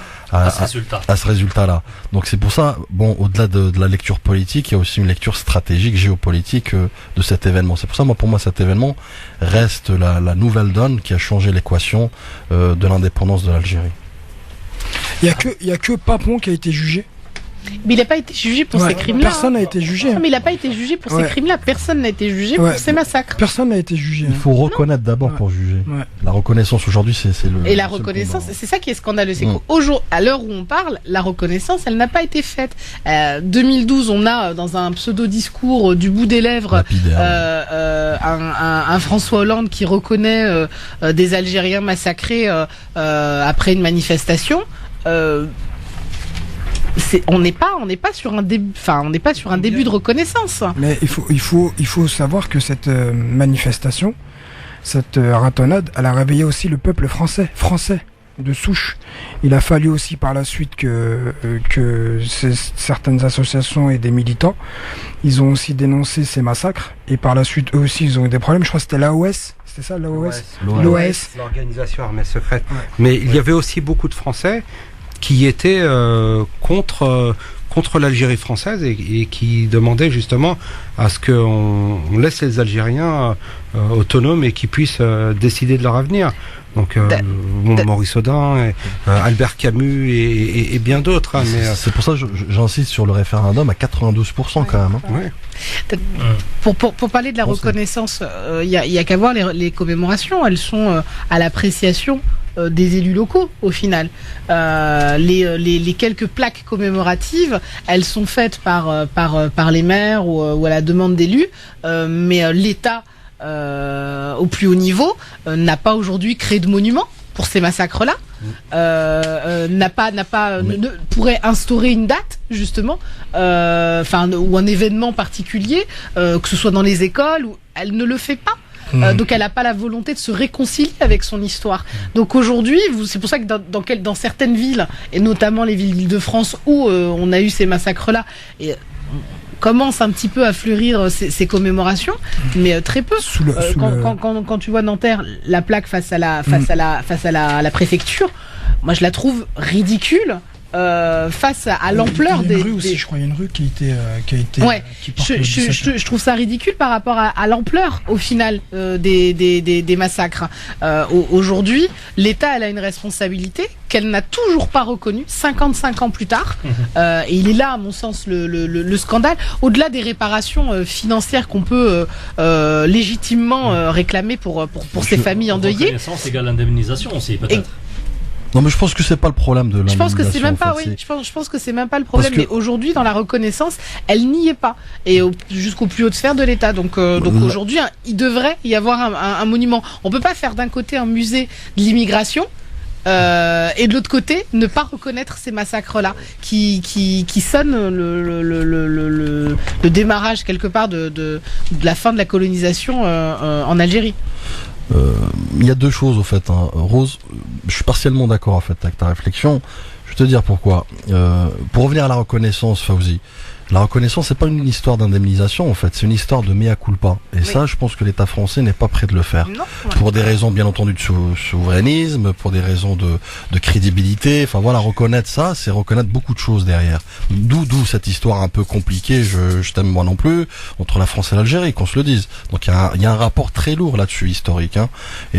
ce résultat-là. Donc c'est pour ça, au-delà de la lecture politique, il y a aussi une lecture stratégique, géopolitique de cet événement. C'est pour ça, pour moi, cet événement reste la nouvelle donne qui a changé l'équation de l'indépendance de l'Algérie. Il y a que Papon qui a été jugé. Mais il n'a pas été jugé pour ces crimes-là. Personne n'a été jugé. Non, mais il n'a pas été jugé pour ces crimes-là. Personne n'a été jugé pour ces massacres. Personne n'a été jugé. Il faut reconnaître d'abord pour juger. La reconnaissance aujourd'hui, c'est le. Et la reconnaissance, c'est ça qui est scandaleux. C'est qu'à l'heure où on parle, la reconnaissance, elle n'a pas été faite. 2012, on a dans un pseudo-discours du bout des lèvres un François Hollande qui reconnaît des Algériens massacrés après une manifestation. On n'est pas sur un début, de reconnaissance. Mais il faut savoir que cette manifestation, cette ratonnade, elle a réveillé aussi le peuple français de souche. Il a fallu aussi par la suite que certaines associations et des militants, ils ont aussi dénoncé ces massacres, et par la suite eux aussi ils ont eu des problèmes. Je crois que c'était l'AOS. C'était ça, l'AOS, l'organisation armée secrète. Mais il y avait aussi beaucoup de Français qui étaient contre l'Algérie française et qui demandaient justement à ce qu'on laisse les Algériens autonomes et qu'ils puissent décider de leur avenir. Donc Maurice Audin, Albert Camus et bien d'autres. Hein, mais c'est pour ça que j'insiste sur le référendum à 92% quand même. Hein. Ouais. Pour parler de la reconnaissance, il y a qu'à voir les commémorations. Elles sont à l'appréciation des élus locaux au final. Les quelques plaques commémoratives, elles sont faites par les maires ou à la demande d'élus, mais l'État au plus haut niveau n'a pas aujourd'hui créé de monument pour ces massacres-là, pourrait instaurer une date justement, ou un événement particulier, que ce soit dans les écoles, ou elle ne le fait pas. Donc elle n'a pas la volonté de se réconcilier avec son histoire. Donc aujourd'hui, c'est pour ça que dans certaines villes, et notamment les villes d'Île-de-France où on a eu ces massacres-là, et commence un petit peu à fleurir ces commémorations, mais très peu. Quand tu vois Nanterre, la plaque face à la préfecture, moi je la trouve ridicule. Face à l'ampleur des rues aussi, je crois, il y a une rue qui a été ouais, je trouve ça ridicule par rapport à l'ampleur au final des massacres. Aujourd'hui, l'État elle a une responsabilité qu'elle n'a toujours pas reconnue 55 ans plus tard, et il est là à mon sens le scandale, au-delà des réparations financières qu'on peut légitimement réclamer pour ces familles endeuillées. Reconnaissance égale indemnisation aussi peut-être. Non, mais je pense que c'est pas le problème de l'indemnisation. Je pense que c'est même pas, je pense que c'est même pas le problème. Mais aujourd'hui, dans la reconnaissance, elle n'y est pas, et jusqu'aux plus hautes sphères de l'État. Donc aujourd'hui, il devrait y avoir un monument. On peut pas faire d'un côté un musée de l'immigration. Et de l'autre côté, ne pas reconnaître ces massacres-là, qui sonnent le démarrage quelque part de la fin de la colonisation en Algérie. Il y a deux choses au fait, hein. Rose, je suis partiellement d'accord en fait avec ta réflexion. Je vais te dire pourquoi. Pour revenir à la reconnaissance, Fawzi, la reconnaissance c'est pas une histoire d'indemnisation en fait, c'est une histoire de mea culpa. Et ça, je pense que l'État français n'est pas prêt de le faire. Non, pour des raisons bien entendu de souverainisme, pour des raisons de crédibilité. Enfin voilà, reconnaître ça, c'est reconnaître beaucoup de choses derrière. D'où cette histoire un peu compliquée, je t'aime moi non plus, entre la France et l'Algérie, qu'on se le dise. Donc il y a un rapport très lourd là-dessus, historique. Hein.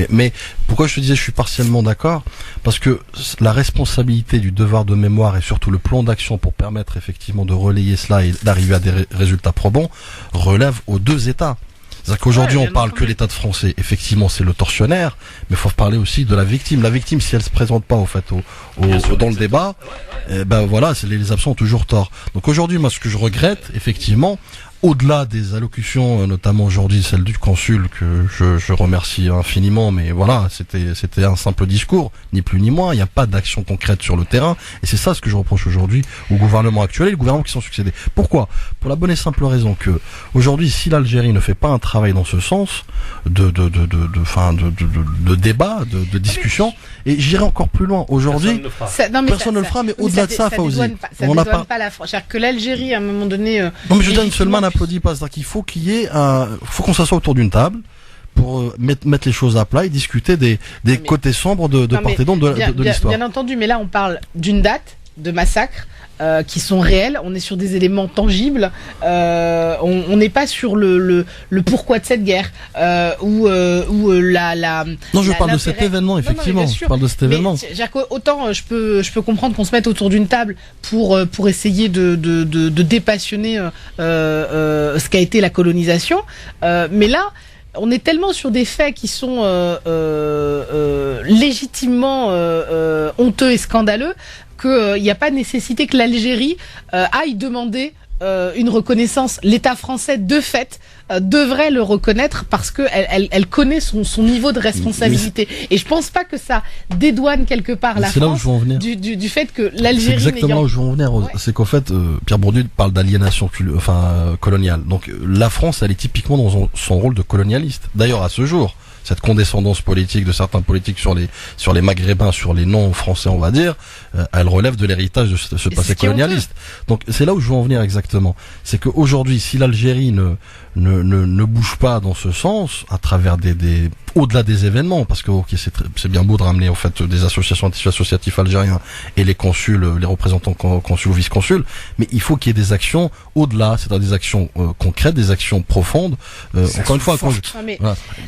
Mais pourquoi je te disais je suis partiellement d'accord? Parce que la responsabilité du devoir de mémoire et surtout le plan d'action pour permettre effectivement de relayer cela et d'arriver à des résultats probants relève aux deux États. C'est-à-dire qu'aujourd'hui on parle que l'État de français, effectivement c'est le tortionnaire, mais il faut parler aussi de la victime. La victime, si elle se présente pas au fait dans le débat, ben voilà, les absents ont toujours tort. Donc aujourd'hui, moi ce que je regrette, effectivement, au-delà des allocutions, notamment aujourd'hui celle du consul que je remercie infiniment, mais voilà, c'était un simple discours, ni plus ni moins. Il n'y a pas d'action concrète sur le terrain, et c'est ça ce que je reproche aujourd'hui au gouvernement actuel et les gouvernements qui sont succédés. Pourquoi ? Pour la bonne et simple raison que aujourd'hui, si l'Algérie ne fait pas un travail dans ce sens de débat, de discussion, et j'irai encore plus loin. Aujourd'hui, personne ne le fera, mais au-delà de ça, Fawzi, on n'a pas la France. C'est-à-dire que l'Algérie, à un moment donné, non, mais Jordan Sulman n'applaudit pas, c'est-à-dire qu'il faut faut qu'on s'assoie autour d'une table pour mettre les choses à plat et discuter des côtés sombres de part et d'autre de l'histoire. Bien entendu, mais là on parle d'une date de massacre qui sont réels, on est sur des éléments tangibles, on n'est pas sur le pourquoi de cette guerre ou la. Non, je parle de cet événement, effectivement. Non, je parle de cet événement. Autant je peux comprendre qu'on se mette autour d'une table pour essayer de dépassionner ce qu'a été la colonisation, mais là. On est tellement sur des faits qui sont légitimement honteux et scandaleux qu'il n'y a pas de nécessité que l'Algérie aille demander une reconnaissance. L'État français, de fait, devrait le reconnaître parce que elle connaît son niveau de responsabilité. Et je pense pas que ça dédouane quelque part la France du fait que l'Algérie. C'est exactement où je veux en venir. Ouais. C'est qu'en fait, Pierre Bourdieu parle d'aliénation coloniale. Donc la France, elle est typiquement dans son rôle de colonialiste. D'ailleurs, à ce jour, cette condescendance politique de certains politiques sur les Maghrébins, sur les non-français, on va dire, elle relève de l'héritage de ce passé colonialiste. Donc c'est là où je veux en venir exactement. C'est qu'aujourd'hui, si l'Algérie ne bouge pas dans ce sens, à travers au-delà des événements, parce que c'est bien beau de ramener en fait des associations associatifs algériens et les consuls, les représentants consuls ou vice-consuls, mais il faut qu'il y ait des actions au-delà, c'est-à-dire des actions concrètes, des actions profondes. Encore une fois,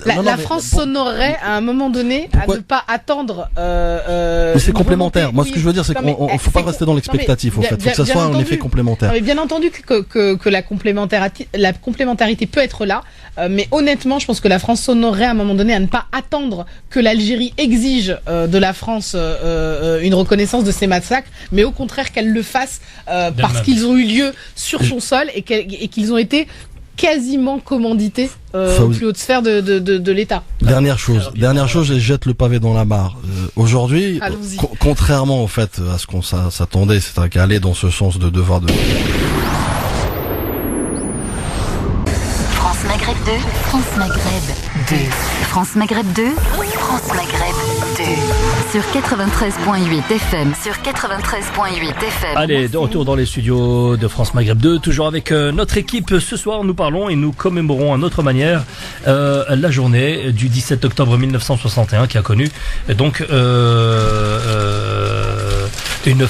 la France s'honorerait à un moment donné à ne pas attendre. Mais c'est complémentaire. Moi, ce que je veux dire, c'est qu'on faut pas rester dans l'expectatif. En fait, faut que ça soit un effet complémentaire. Mais bien entendu que la complémentarité peut être là, mais honnêtement, je pense que la France s'honorerait à un moment donné à ne pas attendre que l'Algérie exige de la France une reconnaissance de ces massacres, mais au contraire qu'elle le fasse parce qu'ils ont eu lieu sur son sol et qu'ils ont été quasiment commandités aux plus hautes sphères de l'État. Dernière chose, je jette le pavé dans la mare. Aujourd'hui, contrairement en fait à ce qu'on s'attendait, c'est-à-dire qu'à aller dans ce sens de devoir de... France Maghreb 2, France Maghreb 2, France Maghreb 2, France Maghreb 2, sur 93.8 FM, Allez, de retour dans les studios de France Maghreb 2, toujours avec notre équipe. Ce soir, nous parlons et nous commémorons à notre manière la journée du 17 octobre 1961 qui a connu donc une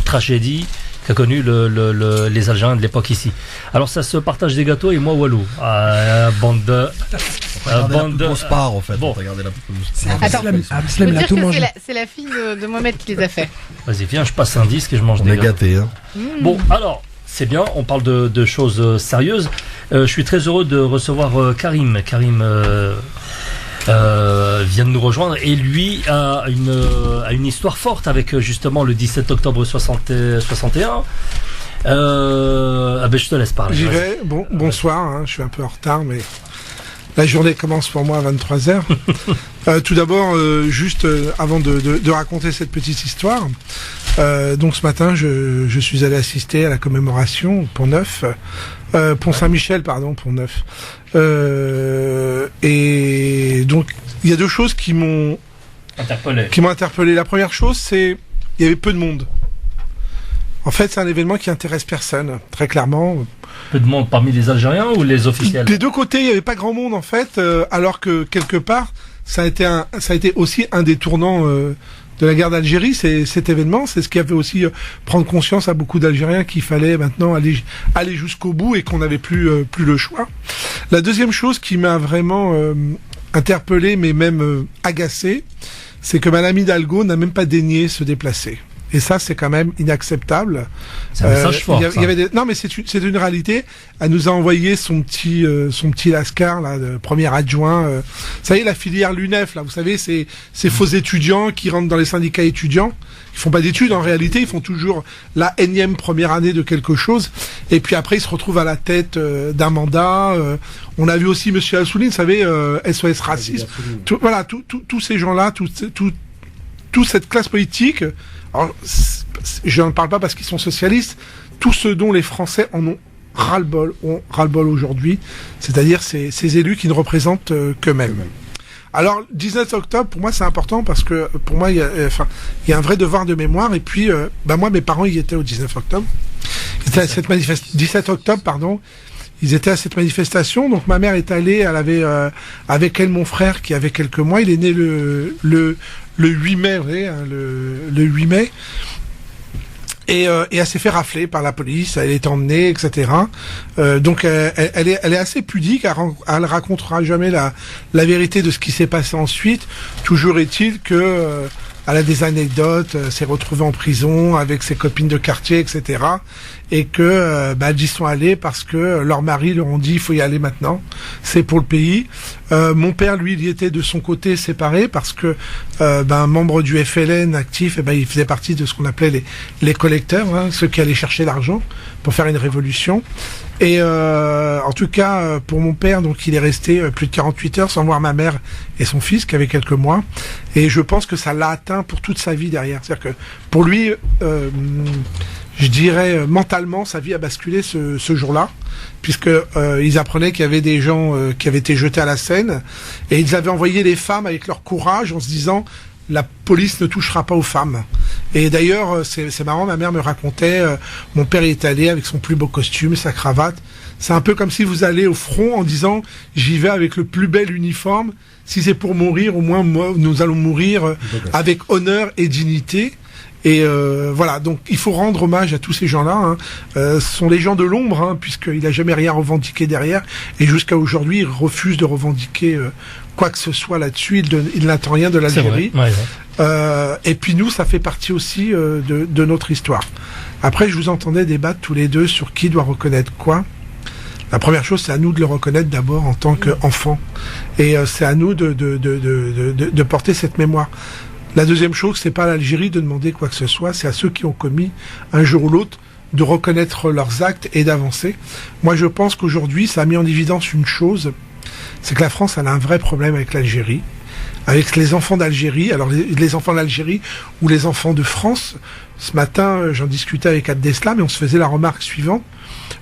tragédie qu'a connu les Algériens de l'époque ici. Alors ça se partage des gâteaux et moi Walou. Bande de part en fait. Bon. C'est la fille de Mohamed qui les a fait. Vas-y, viens, je passe un disque et je mange des gâteaux. Gâté, hein. Bon, alors, c'est bien, on parle de choses sérieuses. Je suis très heureux de recevoir Karim. Karim vient de nous rejoindre et lui a une histoire forte avec justement le 17 octobre 61. Je te laisse parler. J'y vais. Bonsoir, hein, je suis un peu en retard, mais la journée commence pour moi à 23h. Tout d'abord, juste avant de raconter cette petite histoire, donc ce matin, je suis allé assister à la commémoration Pont-Neuf, Pont-Saint-Michel, pardon, Pont-Neuf. Et donc, il y a deux choses qui m'ont interpellé. La première chose, c'est il y avait peu de monde. En fait, c'est un événement qui intéresse personne, très clairement. Peu de monde parmi les Algériens ou les officiels? Des deux côtés, il n'y avait pas grand monde en fait, alors que quelque part, ça a été aussi un des tournants de la guerre d'Algérie. Cet événement, c'est ce qui a fait aussi prendre conscience à beaucoup d'Algériens qu'il fallait maintenant aller jusqu'au bout et qu'on n'avait plus le choix. La deuxième chose qui m'a vraiment interpellé, mais même agacé, c'est que Madame Hidalgo n'a même pas daigné se déplacer. Et ça, c'est quand même inacceptable. C'est un message fort. Il y avait non, mais c'est une réalité. Elle nous a envoyé son petit Lascar, là, de premier adjoint. Ça y est, la filière l'UNEF, là, vous savez, ces faux étudiants qui rentrent dans les syndicats étudiants. Ils font pas d'études, en réalité. Ils font toujours la énième première année de quelque chose. Et puis après, ils se retrouvent à la tête d'un mandat. On a vu aussi Monsieur Assouline, vous savez, SOS Racisme. Voilà, tous ces gens-là, toute cette classe politique. Alors, je n'en parle pas parce qu'ils sont socialistes. Tout ce dont les Français en ont ras-le-bol aujourd'hui, c'est-à-dire ces élus qui ne représentent qu'eux-mêmes. Alors, 19 octobre, pour moi, c'est important parce que, pour moi, il y a un vrai devoir de mémoire. Et puis, moi, mes parents y étaient au 19 octobre. Ils étaient à cette 17 octobre, pardon. Ils étaient à cette manifestation. Donc, ma mère est allée, elle avait avec elle mon frère qui avait quelques mois. Il est né le 8 mai, vous voyez, hein, le 8 mai. Et elle s'est fait rafler par la police, elle est emmenée, etc. Donc elle est assez pudique, elle racontera jamais la vérité de ce qui s'est passé ensuite. Toujours est-il que elle a des anecdotes, s'est retrouvée en prison avec ses copines de quartier, etc. Et que elles y sont allées parce que leurs maris leur ont dit il faut y aller maintenant, c'est pour le pays. Mon père, lui, il y était de son côté séparé parce que membre du FLN actif, il faisait partie de ce qu'on appelait les collecteurs, hein, ceux qui allaient chercher l'argent pour faire une révolution. Et en tout cas, pour mon père, donc il est resté plus de 48 heures sans voir ma mère et son fils qui avait quelques mois. Et je pense que ça l'a atteint pour toute sa vie derrière. C'est-à-dire que pour lui, je dirais mentalement, sa vie a basculé ce jour-là, puisque ils apprenaient qu'il y avait des gens qui avaient été jetés à la Seine, et ils avaient envoyé les femmes avec leur courage en se disant la police ne touchera pas aux femmes. Et d'ailleurs, c'est marrant, ma mère me racontait, mon père y est allé avec son plus beau costume, sa cravate. C'est un peu comme si vous allez au front en disant j'y vais avec le plus bel uniforme. Si c'est pour mourir, au moins nous allons mourir avec honneur et dignité. Et voilà, donc il faut rendre hommage à tous ces gens-là. Hein. Ce sont les gens de l'ombre, hein, puisqu'il n'a jamais rien revendiqué derrière. Et jusqu'à aujourd'hui, il refuse de revendiquer quoi que ce soit là-dessus. Il n'attend rien de l'Algérie. Et puis nous, ça fait partie aussi de notre histoire. Après, je vous entendais débattre tous les deux sur qui doit reconnaître quoi. La première chose, c'est à nous de le reconnaître d'abord en tant qu'enfant. Et c'est à nous de porter cette mémoire. La deuxième chose, c'est pas à l'Algérie de demander quoi que ce soit, c'est à ceux qui ont commis un jour ou l'autre de reconnaître leurs actes et d'avancer. Moi, je pense qu'aujourd'hui, ça a mis en évidence une chose, c'est que la France, elle a un vrai problème avec l'Algérie, avec les enfants d'Algérie. Alors, les enfants d'Algérie ou les enfants de France, ce matin, j'en discutais avec Abdeslam et on se faisait la remarque suivante.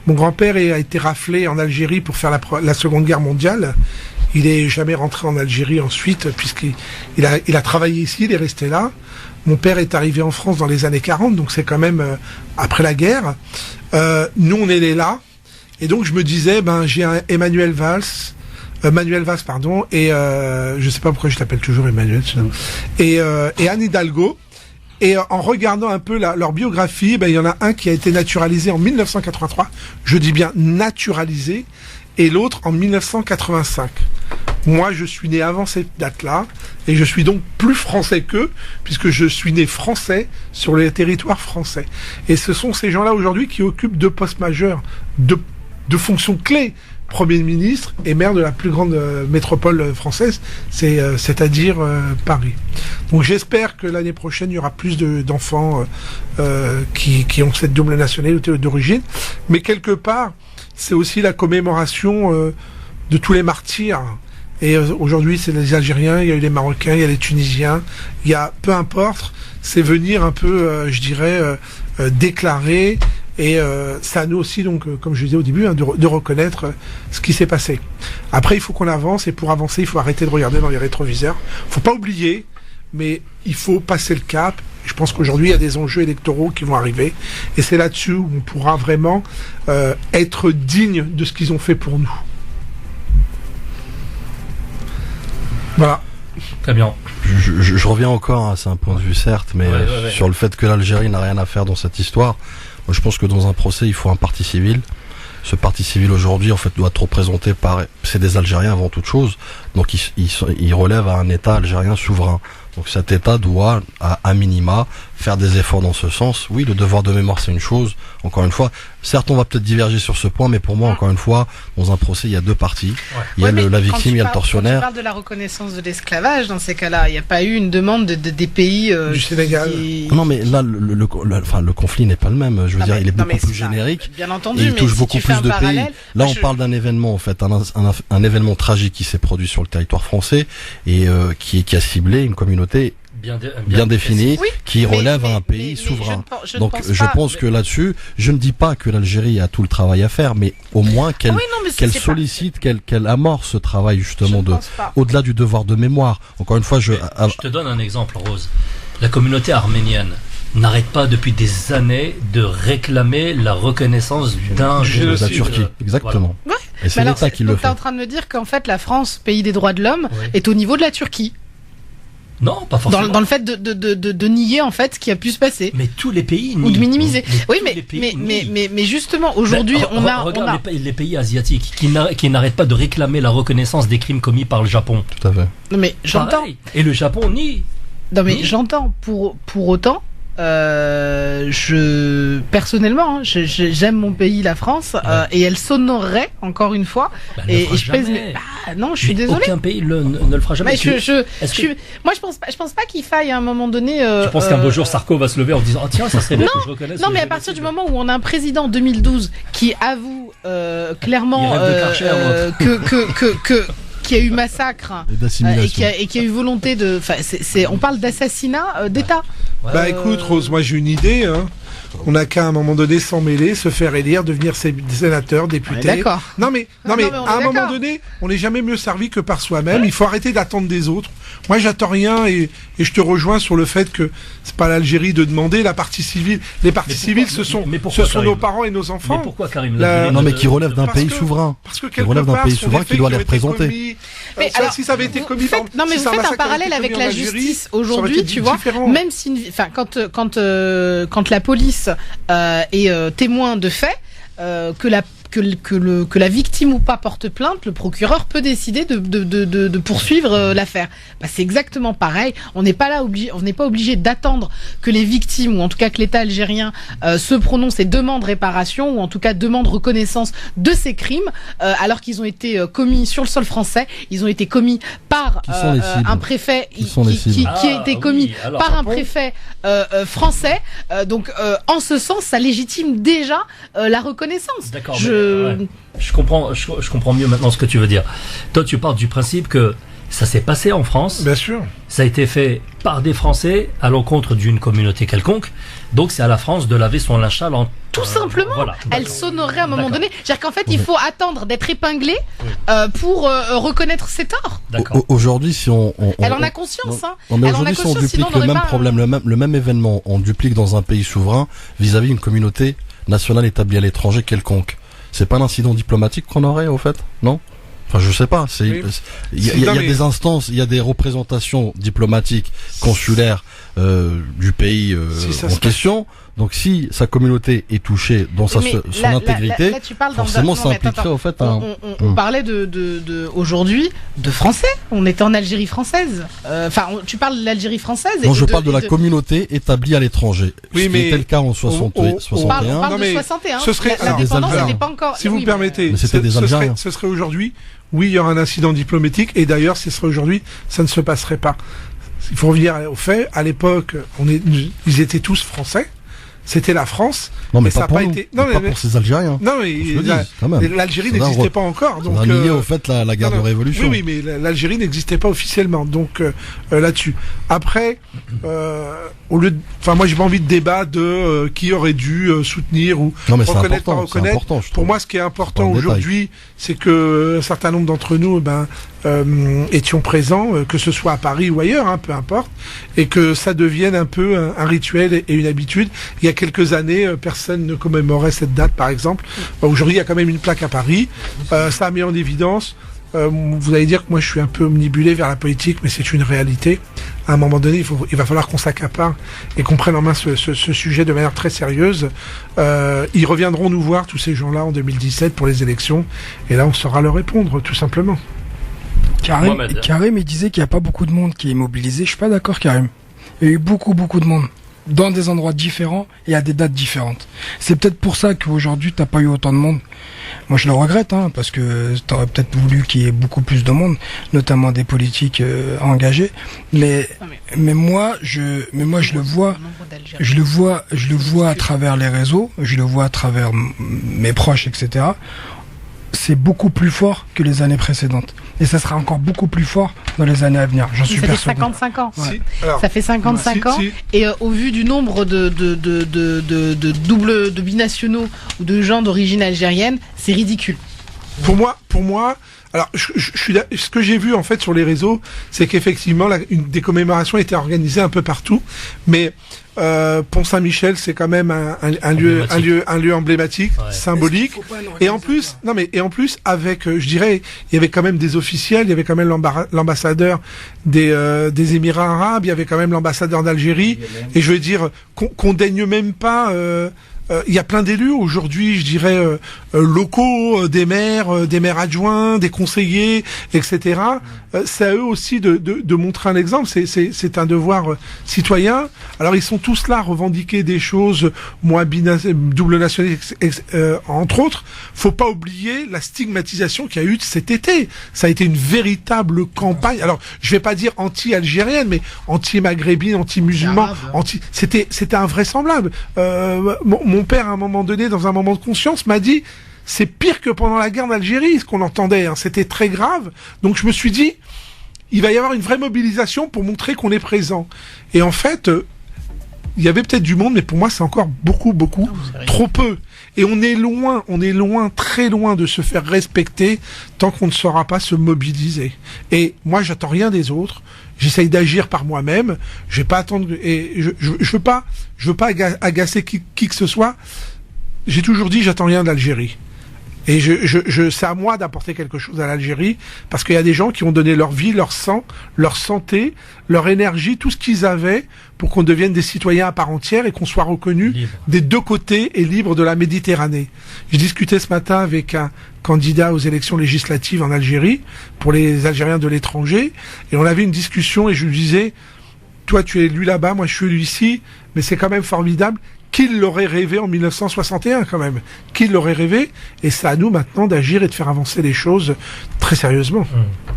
Mon grand-père a été raflé en Algérie pour faire la Seconde Guerre mondiale. Il est jamais rentré en Algérie ensuite, puisqu'il a travaillé ici, il est resté là. Mon père est arrivé en France dans les années 40, donc c'est quand même après la guerre. Nous, on est là. Et donc, je me disais, j'ai un Manuel Valls, et je sais pas pourquoi je l'appelle toujours Emmanuel, et Anne Hidalgo. Et en regardant un peu leur biographie, il y en a un qui a été naturalisé en 1983, je dis bien naturalisé, et l'autre en 1985. Moi, je suis né avant cette date-là, et je suis donc plus français qu'eux, puisque je suis né français sur les territoires français. Et ce sont ces gens-là aujourd'hui qui occupent deux postes majeurs, deux fonctions clés. Premier ministre et maire de la plus grande métropole française, c'est-à-dire Paris. Donc j'espère que l'année prochaine, il y aura plus d'enfants qui ont cette double nationalité d'origine. Mais quelque part, c'est aussi la commémoration de tous les martyrs. Et aujourd'hui, c'est les Algériens, il y a eu les Marocains, il y a les Tunisiens, il y a, peu importe, c'est venir un peu, déclarer. Et c'est à nous aussi, donc, comme je disais au début, de reconnaître ce qui s'est passé. Après, il faut qu'on avance, et pour avancer, il faut arrêter de regarder dans les rétroviseurs. Il faut pas oublier, mais il faut passer le cap. Je pense qu'aujourd'hui, il y a des enjeux électoraux qui vont arriver, et c'est là-dessus où on pourra vraiment être digne de ce qu'ils ont fait pour nous. Voilà. Très bien. Je reviens encore, hein, c'est un point de vue certes, mais sur le fait que l'Algérie n'a rien à faire dans cette histoire. Moi, je pense que dans un procès, il faut un partie civile. Ce parti civil aujourd'hui, en fait, doit être représenté c'est des Algériens avant toute chose. Donc il relève à un État algérien souverain. Donc cet État doit, à minima, faire des efforts dans ce sens. Oui, le devoir de mémoire, c'est une chose. Encore une fois, certes, on va peut-être diverger sur ce point, mais pour moi, encore une fois, dans un procès, il y a deux parties. Ouais. Il y a la victime, il y a le tortionnaire. Quand tu parles de la reconnaissance de l'esclavage, dans ces cas-là, il n'y a pas eu une demande des pays du Sénégal. Non, mais là, le conflit n'est pas le même. Je veux dire, il est beaucoup plus générique. Bien entendu, et il touche beaucoup plus de pays. Là, on parle d'un événement, en fait, un événement tragique qui s'est produit sur le territoire français et qui a ciblé une communauté bien définie, qui relève à un pays souverain. Je pense que là-dessus, je ne dis pas que l'Algérie a tout le travail à faire, mais au moins qu'elle sollicite, qu'elle amorce ce travail justement au-delà du devoir de mémoire. Encore une fois, je te donne un exemple, Rose. La communauté arménienne n'arrête pas depuis des années de réclamer la reconnaissance d'un génocide de la Turquie. Exactement. Voilà. Et c'est l'État qui le fait. Tu es en train de me dire qu'en fait la France, pays des droits de l'homme, est au niveau de la Turquie. Non, pas forcément. Dans le fait de nier en fait ce qui a pu se passer. Mais tous les pays nient. Ou de minimiser. Oui, mais justement aujourd'hui regarde les pays asiatiques qui n'arrêtent pas de réclamer la reconnaissance des crimes commis par le Japon. Tout à fait. Non mais j'entends. Et le Japon nie. Non mais j'entends. Pour autant. Personnellement, j'aime mon pays, la France, et elle s'honorerait encore une fois. Et je pèse. Non, je suis désolée. Aucun pays ne le fera jamais. Moi, je pense pas qu'il faille à un moment donné. Tu penses qu'un beau jour Sarko va se lever en disant tiens, ça serait bien que je reconnaisse. Non, mais à partir du moment où on a un président en 2012 qui avoue clairement qui a eu massacre et qui a eu volonté de. Enfin, on parle d'assassinat d'État. Bah écoute, Rose, moi j'ai une idée. On n'a qu'à un moment donné s'en mêler, se faire élire, devenir sénateur, député. D'accord. Non mais à un moment donné, on n'est jamais mieux servi que par soi-même. Il faut arrêter d'attendre des autres. Moi, j'attends rien et je te rejoins sur le fait que c'est pas l'Algérie de demander la partie civile. Les parties civiles, ce sont nos parents et nos enfants. Mais pourquoi, Karim Non, mais qui relève d'un pays souverain. Parce que qui relève d'un pays souverain qui doit les représenter. Mais alors, si ça avait été commis, non, mais vous faites un parallèle avec la justice aujourd'hui, tu vois. Même si, enfin, quand la police est témoin de faits, que la victime ou pas porte plainte, le procureur peut décider de poursuivre l'affaire. Bah, c'est exactement pareil. On n'est pas obligé d'attendre que les victimes, ou en tout cas que l'État algérien se prononce et demande réparation, ou en tout cas demande reconnaissance de ces crimes, alors qu'ils ont été commis sur le sol français. Ils ont été commis par un préfet qui a été commis par un préfet français. Donc en ce sens, ça légitime déjà la reconnaissance. D'accord. Je comprends mieux maintenant ce que tu veux dire. Toi, tu pars du principe que ça s'est passé en France. Bien sûr. Ça a été fait par des Français à l'encontre d'une communauté quelconque. Donc, c'est à la France de laver son linge sale en tout simplement. Voilà. Elle s'honorerait à un moment donné. C'est-à-dire qu'en fait, il faut attendre d'être épinglé pour reconnaître ses torts. Aujourd'hui, si elle en a conscience. Non, mais aujourd'hui, si on duplique le même problème, le même événement, on duplique dans un pays souverain vis-à-vis d'une communauté nationale établie à l'étranger quelconque. C'est pas l'incident diplomatique qu'on aurait, au fait, non? Enfin, je sais pas. Il y a des instances, il y a des représentations diplomatiques, consulaires du pays en question. Donc, si sa communauté est touchée dans son intégrité, forcément, ça impliquerait au fait on parlait de aujourd'hui de Français. On était en Algérie française. Enfin, tu parles de l'Algérie française. Non, je parle de la communauté établie à l'étranger. Oui, mais c'était le cas en 61. On parle de 61. Ce serait l'indépendance, elle n'est pas encore. Si vous me permettez, c'était des Algériens. Ce serait aujourd'hui. Oui, il y aura un incident diplomatique, et d'ailleurs, ce serait aujourd'hui, ça ne se passerait pas. Il faut revenir aux faits. À l'époque, ils étaient tous français. C'était la France. Non, mais ça n'a pas été. Non, mais pour ces Algériens. Non, mais l'Algérie n'existait pas encore. Donc, on a nié au fait la guerre de révolution. Oui, mais l'Algérie n'existait pas officiellement. Donc là-dessus. Après, moi, j'ai pas envie de débat de qui aurait dû soutenir ou reconnaître, pas reconnaître. Pour moi, ce qui est important aujourd'hui, c'est que un certain nombre d'entre nous, étions présents, que ce soit à Paris ou ailleurs, peu importe, et que ça devienne un peu un rituel et une habitude. Il y a quelques années, personne ne commémorait cette date, par exemple. Aujourd'hui, il y a quand même une plaque à Paris. Ça a mis en évidence. Vous allez dire que moi, je suis un peu omnibulé vers la politique, mais c'est une réalité. À un moment donné, il va falloir qu'on s'accapare et qu'on prenne en main ce sujet de manière très sérieuse. Ils reviendront nous voir, tous ces gens-là, en 2017 pour les élections. Et là, on saura leur répondre, tout simplement. Karim, il disait qu'il n'y a pas beaucoup de monde qui est mobilisé. Je suis pas d'accord, Karim. Il y a eu beaucoup de monde. Dans des endroits différents et à des dates différentes. C'est peut-être pour ça qu'aujourd'hui t'as pas eu autant de monde. Moi je le regrette, parce que t'aurais peut-être voulu qu'il y ait beaucoup plus de monde, notamment des politiques engagés. Mais moi je le vois à travers les réseaux, je le vois à travers mes proches, etc. C'est beaucoup plus fort que les années précédentes. Et ça sera encore beaucoup plus fort dans les années à venir. J'en suis persuadé. Ça fait 55 ans. Ouais. Ça fait 55 ans. Et au vu du nombre de binationaux ou de gens d'origine algérienne, c'est ridicule. Pour moi, alors ce que j'ai vu en fait sur les réseaux, c'est qu'effectivement des commémorations étaient organisées un peu partout, mais Pont-Saint-Michel, c'est quand même un lieu emblématique, symbolique. Et en plus, avec, je dirais, il y avait quand même des officiels, il y avait quand même l'ambassadeur des Émirats arabes, il y avait quand même l'ambassadeur d'Algérie. Et je veux dire, qu'on daigne même pas. Il y a plein d'élus aujourd'hui, je dirais, locaux, des maires adjoints, des conseillers, etc. C'est à eux aussi de montrer un exemple. C'est un devoir citoyen. Alors ils sont tous là à revendiquer des choses, double nationalité, entre autres. Faut pas oublier la stigmatisation qu'il y a eu cet été. Ça a été une véritable campagne. Alors je vais pas dire anti-algérienne, mais anti-maghrébine, anti-musulman, c'était invraisemblable. Mon père, à un moment donné, dans un moment de conscience, m'a dit c'est pire que pendant la guerre d'Algérie, ce qu'on entendait. C'était très grave. Donc je me suis dit, il va y avoir une vraie mobilisation pour montrer qu'on est présent. Et en fait, il y avait peut-être du monde, mais pour moi, c'est encore beaucoup, trop peu. Et on est loin, très loin de se faire respecter tant qu'on ne saura pas se mobiliser. Et moi, j'attends rien des autres. J'essaye d'agir par moi-même. Je vais pas attendre, et je veux pas agacer qui que ce soit. J'ai toujours dit, j'attends rien d'Algérie. Et c'est à moi d'apporter quelque chose à l'Algérie, parce qu'il y a des gens qui ont donné leur vie, leur sang, leur santé, leur énergie, tout ce qu'ils avaient pour qu'on devienne des citoyens à part entière et qu'on soit reconnus des deux côtés et libres de la Méditerranée. J'ai discuté ce matin avec un candidat aux élections législatives en Algérie, pour les Algériens de l'étranger, et on avait une discussion et je lui disais, toi tu es élu là-bas, moi je suis élu ici, mais c'est quand même formidable. Qu'il l'aurait rêvé en 1961 quand même. Qu'il l'aurait rêvé. Et c'est à nous maintenant d'agir et de faire avancer les choses très sérieusement.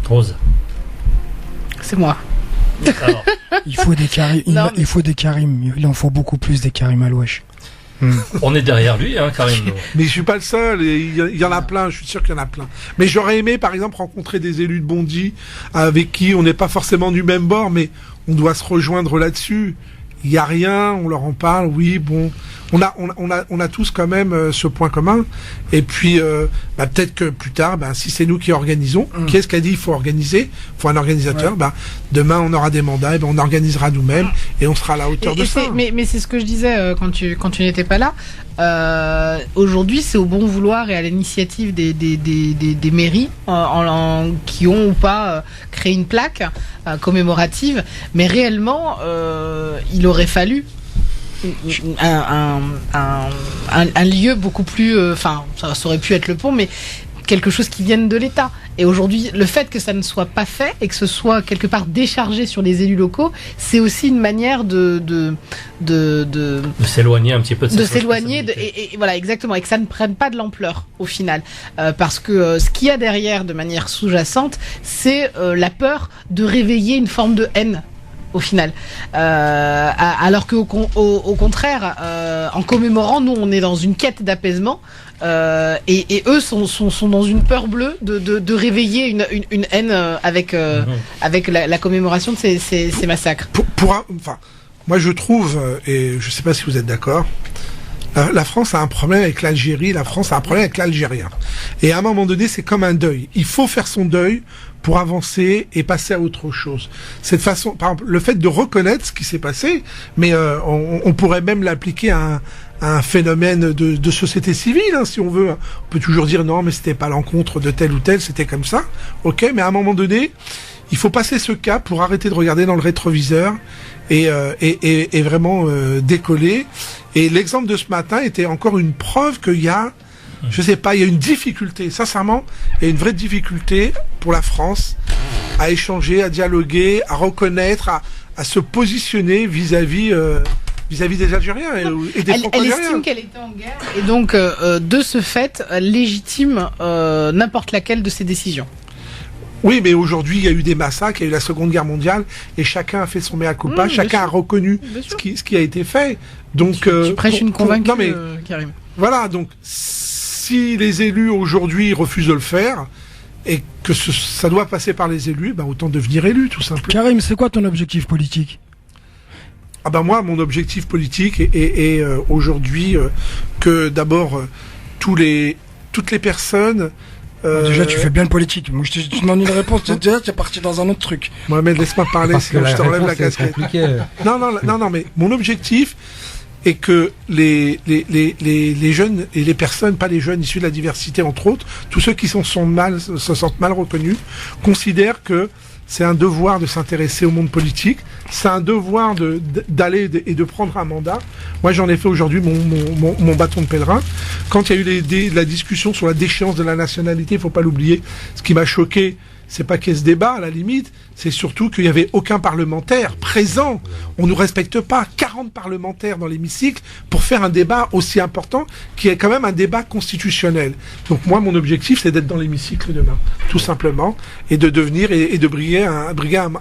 Rose. C'est moi. Alors, il faut des Karim. Il faut des Karim. Il en faut beaucoup plus des Karim Alouache. On est derrière lui, Karim. Mais je suis pas le seul. Il y en a plein. Je suis sûr qu'il y en a plein. Mais j'aurais aimé, par exemple, rencontrer des élus de Bondy avec qui on n'est pas forcément du même bord, mais on doit se rejoindre là-dessus. Il y a rien, on leur en parle, oui, bon, on a tous quand même ce point commun. Et puis, peut-être que plus tard, si c'est nous qui organisons, qui est-ce qu'a dit il faut organiser, il faut un organisateur. Demain on aura des mandats, et on organisera nous-mêmes et on sera à la hauteur de ça. Mais c'est ce que je disais quand tu n'étais pas là. Aujourd'hui, c'est au bon vouloir et à l'initiative des mairies qui ont ou pas créé une plaque commémorative, mais réellement, il aurait fallu un lieu beaucoup plus, ça aurait pu être le pont, mais quelque chose qui vienne de l'État. Et aujourd'hui, le fait que ça ne soit pas fait et que ce soit quelque part déchargé sur les élus locaux, c'est aussi une manière de s'éloigner un petit peu de s'éloigner et voilà, exactement, et que ça ne prenne pas de l'ampleur au final, parce que ce qu'il y a derrière de manière sous-jacente, c'est la peur de réveiller une forme de haine au final, alors qu'au contraire, en commémorant, nous on est dans une quête d'apaisement, et eux sont dans une peur bleue de réveiller une haine avec la commémoration de ces massacres. Moi je trouve, et je sais pas si vous êtes d'accord, la France a un problème avec l'Algérie, la France a un problème avec l'Algérien. Et à un moment donné, c'est comme un deuil. Il faut faire son deuil pour avancer et passer à autre chose. Cette façon, par exemple, le fait de reconnaître ce qui s'est passé, mais on pourrait même l'appliquer à un phénomène de société civile, si on veut. On peut toujours dire non, mais c'était pas l'encontre de tel ou tel, c'était comme ça. Ok, mais à un moment donné, il faut passer ce cap pour arrêter de regarder dans le rétroviseur et vraiment décoller. Et l'exemple de ce matin était encore une preuve qu'il y a, je sais pas, il y a une difficulté. Sincèrement, il y a une vraie difficulté pour la France à échanger, à dialoguer, à reconnaître, à se positionner vis-à-vis des Algériens et des Franco-Algériens. Elle estime qu'elle était en guerre et donc de ce fait légitime n'importe laquelle de ses décisions. Oui, mais aujourd'hui, il y a eu des massacres, il y a eu la Seconde Guerre mondiale, et chacun a fait son mea culpa, chacun a reconnu ce qui a été fait. Donc, tu prêches une convaincue, Karim. Voilà, donc, si les élus aujourd'hui refusent de le faire, et que ça doit passer par les élus, autant devenir élu, tout simplement. Karim, c'est quoi ton objectif politique ? Moi, mon objectif politique est aujourd'hui que d'abord, toutes les personnes... Déjà, tu fais bien le politique. Moi, je te demande une réponse. Déjà, tu es parti dans un autre truc. Mohamed, laisse-moi parler, sinon je t'enlève la casquette. Non, mais mon objectif est que les jeunes et les personnes, pas les jeunes issus de la diversité, entre autres, tous ceux qui se sentent mal reconnus, considèrent que c'est un devoir de s'intéresser au monde politique, c'est un devoir d'aller et de prendre un mandat. Moi, j'en ai fait aujourd'hui mon bâton de pèlerin. Quand il y a eu la discussion sur la déchéance de la nationalité, il faut pas l'oublier, ce qui m'a choqué, c'est pas qu'il y ait ce débat, à la limite, c'est surtout qu'il y avait aucun parlementaire présent. On nous respecte pas 40 parlementaires dans l'hémicycle pour faire un débat aussi important, qui est quand même un débat constitutionnel. Donc moi, mon objectif, c'est d'être dans l'hémicycle demain, tout simplement, et de devenir et de briguer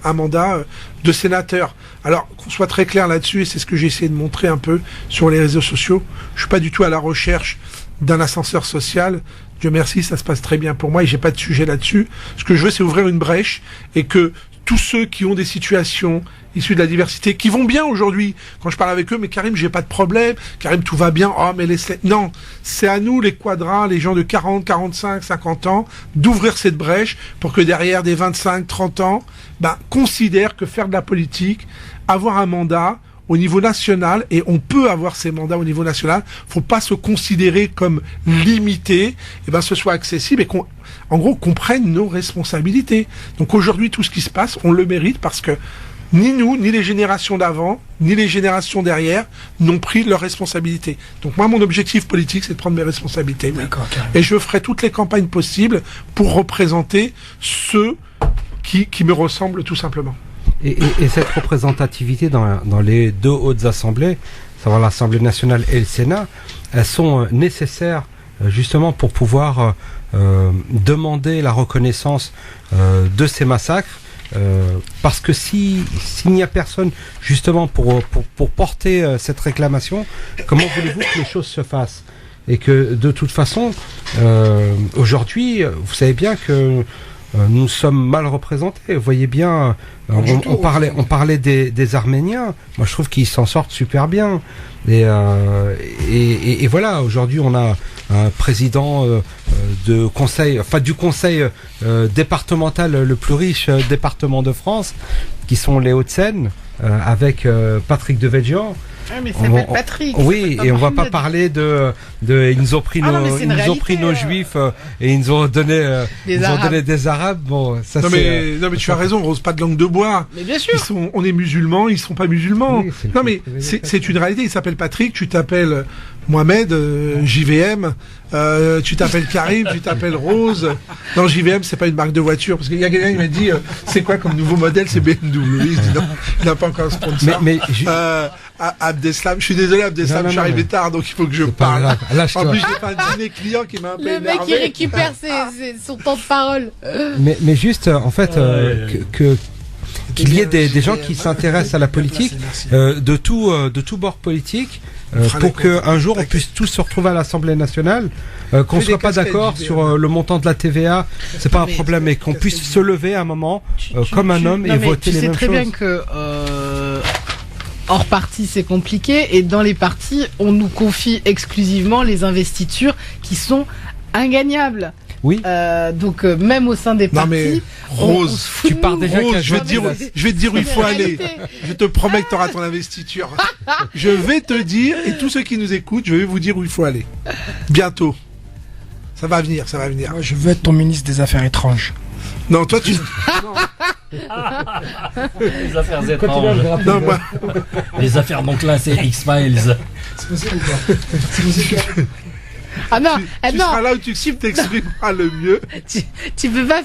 un mandat de sénateur. Alors, qu'on soit très clair là-dessus, et c'est ce que j'ai essayé de montrer un peu sur les réseaux sociaux, je suis pas du tout à la recherche d'un ascenseur social. Dieu merci, ça se passe très bien pour moi et j'ai pas de sujet là-dessus. Ce que je veux, c'est ouvrir une brèche et que tous ceux qui ont des situations issues de la diversité, qui vont bien aujourd'hui, quand je parle avec eux, mais Karim, j'ai pas de problème, Karim, tout va bien, oh, mais non, c'est à nous, les quadras, les gens de 40, 45, 50 ans, d'ouvrir cette brèche pour que derrière des 25, 30 ans, considèrent que faire de la politique, avoir un mandat, au niveau national, et on peut avoir ces mandats au niveau national, faut pas se considérer comme limité, ce soit accessible et qu'on prenne nos responsabilités. Donc aujourd'hui, tout ce qui se passe, on le mérite parce que ni nous, ni les générations d'avant, ni les générations derrière n'ont pris leurs responsabilités. Donc moi, mon objectif politique, c'est de prendre mes responsabilités. D'accord, et je ferai toutes les campagnes possibles pour représenter ceux qui me ressemblent tout simplement. Et cette représentativité dans les deux hautes assemblées, savoir l'Assemblée nationale et le Sénat, elles sont nécessaires justement pour pouvoir demander la reconnaissance de ces massacres, parce que s'il n'y a personne justement pour porter cette réclamation, comment voulez-vous que les choses se fassent ? Et que de toute façon, aujourd'hui, vous savez bien que nous sommes mal représentés. Vous voyez bien, on parlait des Arméniens. Moi, je trouve qu'ils s'en sortent super bien. Et voilà, aujourd'hui, on a un président du conseil départemental le plus riche département de France, qui sont les Hauts-de-Seine, avec Patrick Devedjian. Mais ça s'appelle Patrick. Oui, et on va pas parler ils nous ont pris nos juifs et ils nous ont donné des arabes. Bon, ça non mais tu as raison, on rose pas de langue de bois. Mais bien sûr. On est musulmans, ils sont pas musulmans. Oui, c'est une réalité, il s'appelle Patrick, tu t'appelles Mohamed, JVM, tu t'appelles Karim, tu t'appelles Rose. Non, JVM, c'est pas une marque de voiture, parce qu'il y a quelqu'un qui m'a dit, c'est quoi comme nouveau modèle, c'est BMW. Je dis non, il n'a pas encore un sponsor. Abdeslam, je suis désolé Abdeslam, je suis arrivé tard, donc il faut que je parle. En plus, j'ai pas un dîner client qui m'a un peu énervé. Le mec, il récupère son temps de parole. Mais juste, en fait, qu'il y ait des gens qui s'intéressent à la politique, de tout bord politique, pour qu'un jour on puisse tous se retrouver à l'Assemblée nationale, qu'on soit pas d'accord sur le montant de la TVA, c'est pas un problème, mais qu'on puisse se lever à un moment comme un homme et voter les mêmes choses. Tu sais très bien que hors parti c'est compliqué, et dans les partis on nous confie exclusivement les investitures qui sont ingagnables. Oui. Donc même au sein des partis. Non mais Rose, tu pars déjà. Rose, je vais te dire où il faut aller. Je te promets que tu auras ton investiture. Je vais te dire, et tous ceux qui nous écoutent, je vais vous dire où il faut aller. Bientôt. Ça va venir. Moi, je veux être ton ministre des Affaires étranges. Non, toi tu. Les affaires étranges. Non, moi. Les affaires non classées X-Files. Ah non, tu seras là où tu t'exprimeras le mieux. Tu peux pas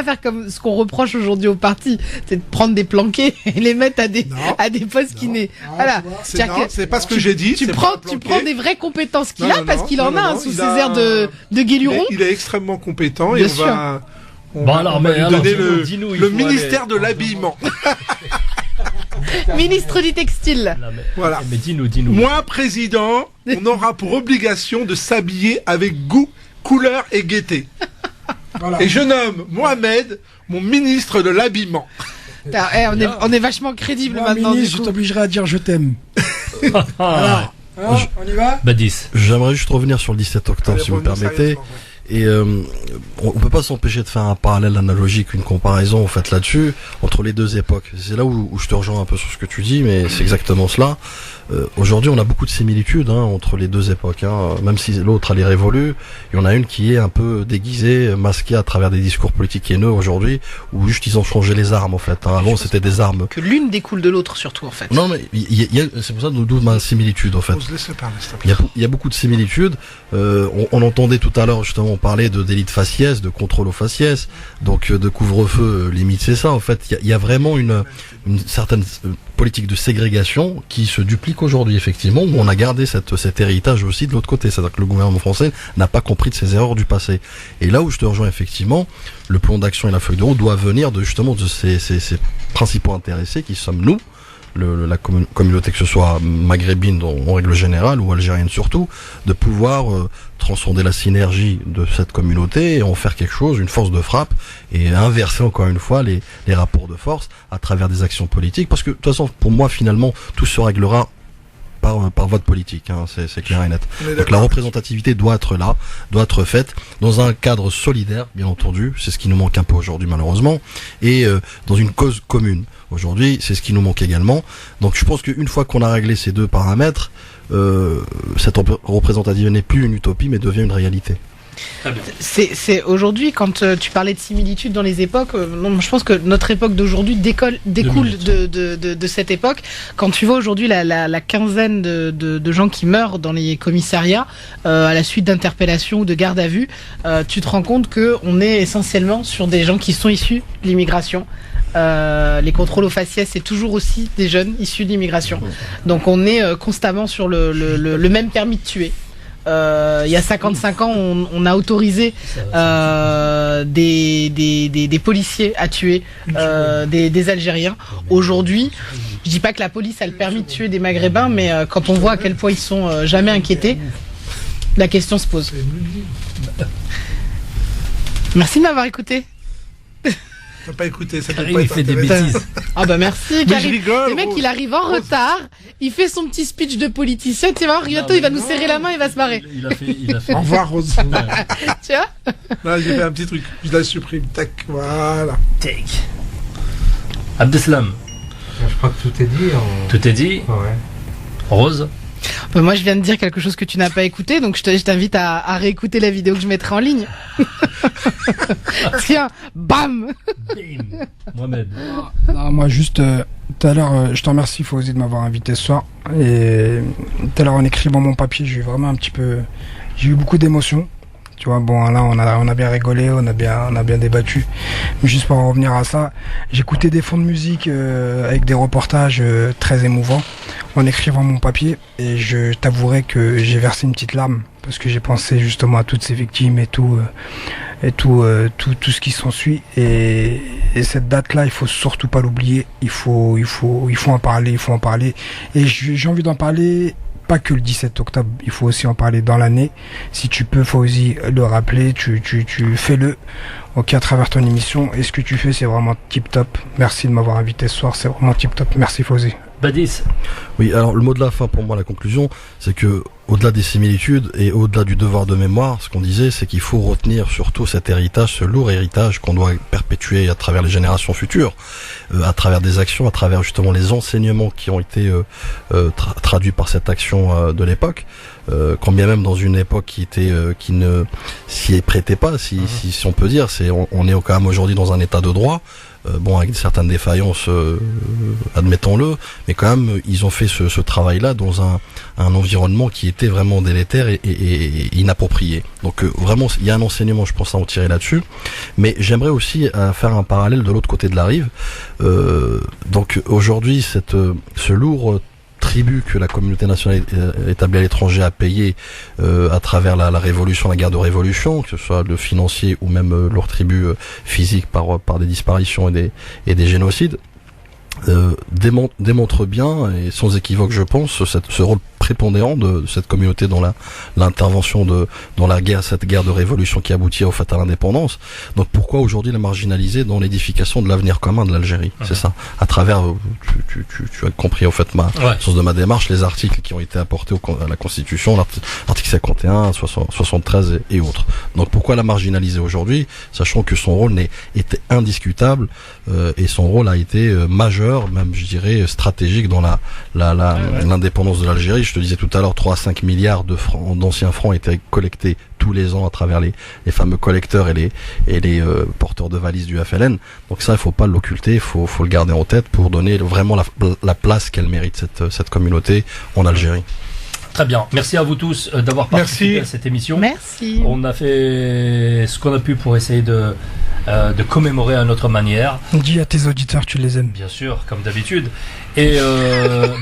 faire comme ce qu'on reproche aujourd'hui au parti, c'est de prendre des planqués et les mettre à des postes qui n'est. Voilà. C'est pas ce que j'ai dit. Tu prends des vraies compétences qu'il a parce qu'il en a sous ses airs de guéluron. Il est extrêmement compétent et on va lui donner le ministère de l'habillement. Ministre du textile. Voilà. Mais dis-nous. Moi, président, on aura pour obligation de s'habiller avec goût, couleur et gaieté. Voilà. Et je nomme Mohamed mon ministre de l'habillement. On est vachement crédible maintenant. Ministre, je t'obligerai à dire je t'aime. Voilà. On y va? Badis. J'aimerais juste revenir sur le 17 octobre, si vous me permettez. Et on peut pas s'empêcher de faire un parallèle analogique, une comparaison en fait là-dessus entre les deux époques. C'est là où je te rejoins un peu sur ce que tu dis, mais c'est exactement cela. Aujourd'hui, on a beaucoup de similitudes entre les deux époques. Même si l'autre elle est révolue, il y en a une qui est un peu déguisée, masquée à travers des discours politiques haineux aujourd'hui, où juste ils ont changé les armes en fait. Avant, c'était des armes. Que l'une découle de l'autre surtout en fait. Non, mais c'est pour ça que nous double ma similitude en fait. Il y a beaucoup de similitudes. On entendait tout à l'heure justement parler de délit de faciès, de contrôle aux faciès, donc de couvre-feu limite, c'est ça en fait. Il y a vraiment une certaine politique de ségrégation qui se duplique aujourd'hui effectivement, où on a gardé cet héritage aussi de l'autre côté, c'est-à-dire que le gouvernement français n'a pas compris de ses erreurs du passé. Et là où je te rejoins effectivement, le plan d'action et la feuille de route doivent venir de ces principaux intéressés qui sommes nous, la communauté, que ce soit maghrébine en règle générale ou algérienne surtout, de pouvoir transcender la synergie de cette communauté et en faire quelque chose, une force de frappe, et inverser encore une fois les rapports de force à travers des actions politiques, parce que de toute façon pour moi finalement tout se réglera par vote politique, c'est clair et net. Donc la représentativité doit être là, doit être faite dans un cadre solidaire, bien entendu, c'est ce qui nous manque un peu aujourd'hui malheureusement, et dans une cause commune. Aujourd'hui, c'est ce qui nous manque également. Donc je pense qu'une fois qu'on a réglé ces deux paramètres, cette représentativité n'est plus une utopie, mais devient une réalité. C'est aujourd'hui, quand tu parlais de similitudes dans les époques, je pense que notre époque d'aujourd'hui découle de cette époque. Quand tu vois aujourd'hui la quinzaine de gens qui meurent dans les commissariats à la suite d'interpellations ou de garde à vue, tu te rends compte qu'on est essentiellement sur des gens qui sont issus de l'immigration. Les contrôles aux faciès, c'est toujours aussi des jeunes issus de l'immigration. Donc on est constamment sur le même permis de tuer. Il y a 55 ans, on a autorisé des policiers à tuer des Algériens. Aujourd'hui, je dis pas que la police a le permis de tuer des Maghrébins, mais quand on voit à quel point ils sont jamais inquiétés, la question se pose. Merci de m'avoir écouté. T'as pas écouté, ça Karim, il fait des bêtises. Ah bah merci, Karim. Le mec, il arrive en retard, il fait son petit speech de politicien, tu vas voir, bientôt il va nous serrer la main, il va se barrer. Il a fait. Au revoir, Rose. Tu vois? Là, j'ai fait un petit truc, je la supprime, tac, voilà. Take. Abdeslam. Je crois que tout est dit. Tout est dit. Ouais. Rose. Bah moi je viens de dire quelque chose que tu n'as pas écouté, donc je t'invite à réécouter la vidéo que je mettrai en ligne. Tiens, bam. Bim. Mohamed. Non, moi juste tout à l'heure, je te remercie Fawzi de m'avoir invité ce soir. Et tout à l'heure en écrivant mon papier, j'ai eu beaucoup d'émotions. Tu vois, bon là on a bien rigolé, on a bien débattu. Mais juste pour en revenir à ça, j'écoutais des fonds de musique avec des reportages très émouvants en écrivant mon papier, et je t'avouerai que j'ai versé une petite larme parce que j'ai pensé justement à toutes ces victimes et tout ce qui s'ensuit, et cette date-là, il faut surtout pas l'oublier. Il faut en parler, et j'ai envie d'en parler. Pas que le 17 octobre, il faut aussi en parler dans l'année. Si tu peux, faut aussi le rappeler, tu fais-le, ok, à travers ton émission. Et ce que tu fais, c'est vraiment tip top. Merci de m'avoir invité ce soir, c'est vraiment tip top. Merci Fawzi. Badis. Oui, alors le mot de la fin pour moi, la conclusion, c'est que au-delà des similitudes et au-delà du devoir de mémoire, ce qu'on disait, c'est qu'il faut retenir surtout cet héritage, ce lourd héritage qu'on doit perpétuer à travers les générations futures, à travers des actions, à travers justement les enseignements qui ont été traduits par cette action de l'époque. Quand bien même dans une époque qui ne s'y prêtait pas, si on peut dire, on est quand même aujourd'hui dans un état de droit. bon, avec certaines défaillances, admettons-le, mais quand même, ils ont fait ce travail-là dans un environnement qui était vraiment délétère et inapproprié. Donc vraiment, il y a un enseignement, je pense, à en tirer là-dessus. Mais j'aimerais aussi faire un parallèle de l'autre côté de la rive. Donc aujourd'hui, ce lourd tribut que la communauté nationale établie à l'étranger a payé à travers la révolution, la guerre de révolution, que ce soit le financier ou même leur tribut physique par des disparitions et des génocides, démontre bien et sans équivoque, je pense, ce rôle prépondérant de cette communauté dans l'intervention dans cette guerre de révolution qui aboutit au fait à l'indépendance. Donc pourquoi aujourd'hui la marginaliser dans l'édification de l'avenir commun de l'Algérie? C'est ça. À travers, tu as compris au fait sens de ma démarche, les articles qui ont été apportés à la Constitution, l'article 51, 73 et autres. Donc pourquoi la marginaliser aujourd'hui, sachant que son rôle était indiscutable et son rôle a été majeur, même je dirais stratégique dans l'indépendance de l'Algérie. Je te disais tout à l'heure, 3 à 5 milliards d'anciens francs étaient collectés tous les ans à travers les fameux collecteurs et les porteurs de valises du FLN. Donc ça, il faut pas l'occulter, il faut le garder en tête pour donner vraiment la place qu'elle mérite, cette communauté en Algérie. Très bien. Merci à vous tous d'avoir participé à cette émission. Merci. On a fait ce qu'on a pu pour essayer de commémorer à notre manière. Dis à tes auditeurs, tu les aimes. Bien sûr, comme d'habitude. Et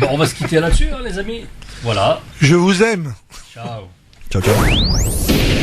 on va se quitter là-dessus, les amis. Voilà. Je vous aime. Ciao. Ciao, ciao.